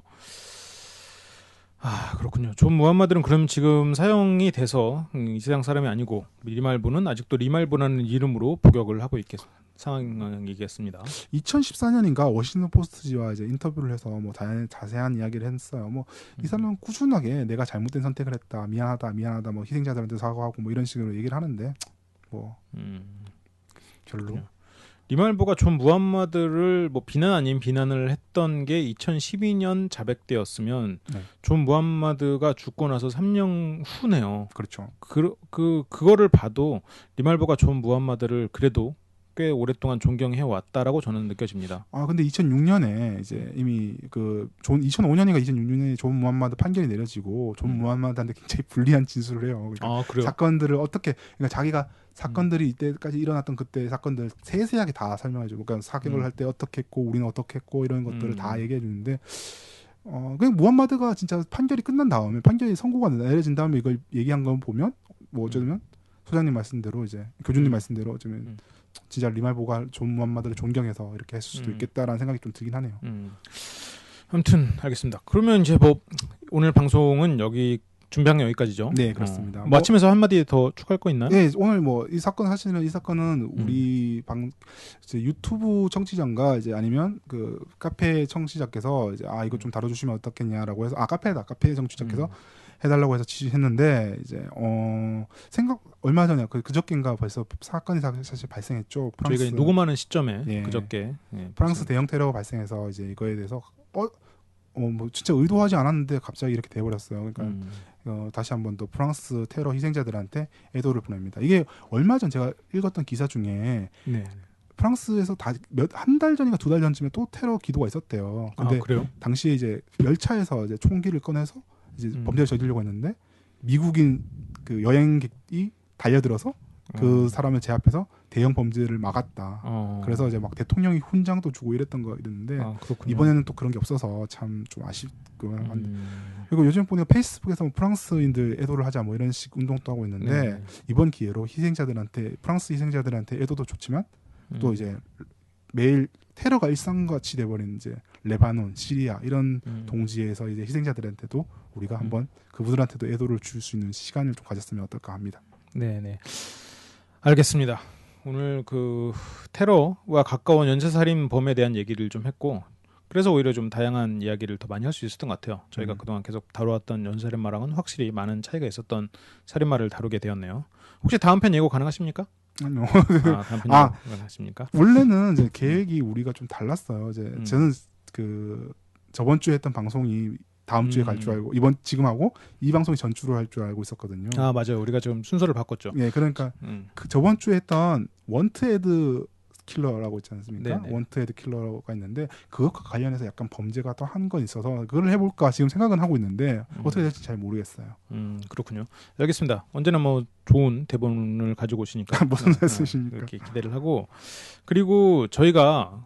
그렇군요. 존 무함마드는 그럼 지금 사형이 돼서 이 세상 사람이 아니고 리말보는 아직도 리말보라는 이름으로 복역을 하고 있겠 상황이겠습니다. 2014년인가 워싱턴 포스트지와 이제 인터뷰를 해서 뭐 자세한 이야기를 했어요. 뭐 이 사람은 꾸준하게 내가 잘못된 선택을 했다, 미안하다, 뭐 희생자들한테 사과하고 뭐 이런 식으로 얘기를 하는데 뭐 별로. 그렇군요. 리말보가 존 무함마드를 뭐 비난 아닌 비난을 했던 게 2012년 자백 때였으면 존 무함마드가 죽고 나서 3년 후네요. 그렇죠. 그거를 봐도 리말보가 존 무함마드를 그래도 꽤 오랫동안 존경해 왔다라고 저는 느껴집니다. 근데 2006년에 이제 이미 2005년인가 2006년에 존 무함마드 판결이 내려지고 존 무함마드한테 굉장히 불리한 진술을 해요. 그러니까 그래요? 사건들을 어떻게 그러니까 자기가 사건들이 이때까지 일어났던 그때 사건들 세세하게 다 설명해주고 그러니까 사격을 할 때 어떻게 했고 우리는 어떻게 했고 이런 것들을 다 얘기해 주는데 그냥 무함마드가 진짜 판결이 끝난 다음에 판결이 선고가 내려진 다음에 이걸 얘기한 거 보면 뭐 어쩌면 소장님 말씀대로 이제 교주님 말씀대로 어쩌면 진짜 리말보가 존 무함마드를 존경해서 이렇게 했을 수도 있겠다라는 생각이 좀 들긴 하네요. 아무튼 알겠습니다. 그러면 이제 뭐 오늘 방송은 여기 준비한 게 여기까지죠. 네, 그렇습니다. 마침에서 한마디 더 추가할 거 있나요? 네, 오늘 뭐 이 사건은 우리 이제 유튜브 청취자인가 이제 아니면 그 카페 청취자께서 이제 이거 좀 다뤄주시면 어떻겠냐라고 해서 카페 청취자께서 해달라고 해서 지시했는데 이제 얼마 전에 그저께인가 벌써 사건이 사실 발생했죠. 저희가 녹음하는 시점에 그저께 프랑스 대형 테러가 발생해서 이제 이거에 대해서 뭐 진짜 의도하지 않았는데 갑자기 이렇게 돼버렸어요. 그러니까 다시 한번 더 프랑스 테러 희생자들한테 애도를 보냅니다. 이게 얼마 전 제가 읽었던 기사 중에 프랑스에서 한 달 전인가 2달 전쯤에 또 테러 기도가 있었대요. 근데 그래요? 당시에 이제 열차에서 이제 총기를 꺼내서 이제 범죄를 저지르려고 했는데 미국인 그 여행객이 달려들어서 그 사람을 제압해서 대형 범죄를 막았다. 그래서 이제 막 대통령이 훈장도 주고 이랬던 거 있는데 이번에는 또 그런 게 없어서 참 좀 아쉽고 그리고 요즘 보니까 페이스북에서 뭐 프랑스인들 애도를 하자 뭐 이런 식 운동도 하고 있는데 이번 기회로 프랑스 희생자들한테 애도도 좋지만 또 이제 매일 테러가 일상같이 돼버린 이제 레바논, 시리아 이런 동지에서 이제 희생자들한테도 우리가 한번 그분들한테도 애도를 줄 수 있는 시간을 좀 가졌으면 어떨까 합니다. 네네. 알겠습니다. 오늘 그 테러와 가까운 연쇄살인범에 대한 얘기를 좀 했고 그래서 오히려 좀 다양한 이야기를 더 많이 할 수 있었던 것 같아요. 저희가 그동안 계속 다루었던 연쇄살인마랑은 확실히 많은 차이가 있었던 살인마를 다루게 되었네요. 혹시 다음 편 예고 가능하십니까? 아니요. 다음 편 예고 가능하십니까? 원래는 이제 계획이 우리가 좀 달랐어요. 저는 그 저번 주에 했던 방송이 다음 주에 갈 줄 알고 지금 하고 이 방송이 전주로 할 줄 알고 있었거든요. 맞아요. 우리가 지금 순서를 바꿨죠. 네, 그러니까 그 저번 주에 했던 원트헤드 킬러라고 있지 않습니까? 네네. 원트헤드 킬러가 있는데 그것과 관련해서 약간 범죄가 또 한 건 있어서 그걸 해볼까 지금 생각은 하고 있는데 어떻게 될지 잘 모르겠어요. 그렇군요. 알겠습니다. 언제나 뭐 좋은 대본을 가지고 오시니까 무슨 말씀이십니까? 이렇게 기대를 하고 그리고 저희가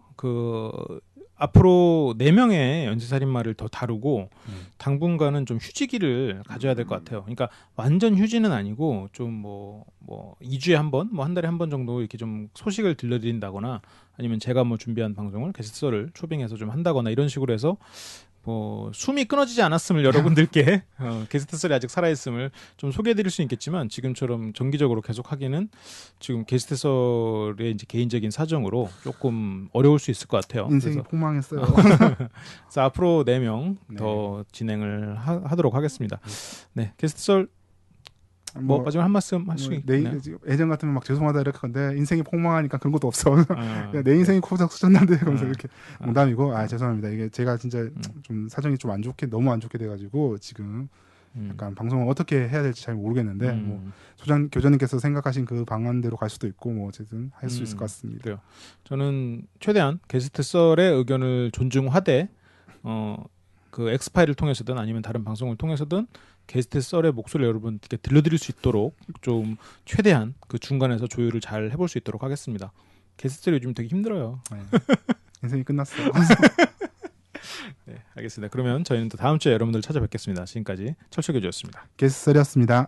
앞으로 4명의 연쇄살인마를 더 다루고 당분간은 좀 휴지기를 가져야 될 것 같아요. 그러니까 완전 휴지는 아니고 좀 뭐 2주에 한 번, 뭐 한 달에 한 번 정도 이렇게 좀 소식을 들려드린다거나 아니면 제가 뭐 준비한 방송을 게스트를 초빙해서 좀 한다거나 이런 식으로 해서 뭐 숨이 끊어지지 않았음을 여러분들께 게스트설이 아직 살아있음을 좀 소개해드릴 수 있겠지만 지금처럼 정기적으로 계속 하기는 지금 게스트설의 이제 개인적인 사정으로 조금 어려울 수 있을 것 같아요. 인생이 폭망했어요. 그래서 앞으로 4명 더 진행을 하도록 하겠습니다. 네, 게스트설 뭐 마지막 한 말씀 할 수 있나요? 예전 같으면 막 죄송하다 이렇게 건데 인생이 폭망하니까 그런 것도 없어. 내 인생이 코닥 쑤셨는데 그러면서 이렇게 농담이고 죄송합니다. 이게 제가 진짜 좀 사정이 좀 안 좋게 너무 안 좋게 돼가지고 지금 약간 방송을 어떻게 해야 될지 잘 모르겠는데 뭐 교장님께서 생각하신 그 방안대로 갈 수도 있고 뭐 어쨌든 할 수 있을 것 같습니다. 그래요. 저는 최대한 게스트설의 의견을 존중하되 그 엑스파일을 통해서든 아니면 다른 방송을 통해서든 게스트 썰의 목소리를 여러분께 들려드릴 수 있도록 좀 최대한 그 중간에서 조율을 잘 해볼 수 있도록 하겠습니다. 게스트 썰이 요즘 되게 힘들어요. 네. 인생이 끝났어. 네, 알겠습니다. 그러면 저희는 또 다음 주에 여러분들 찾아뵙겠습니다. 지금까지 철석교주였습니다. 게스트 썰이었습니다.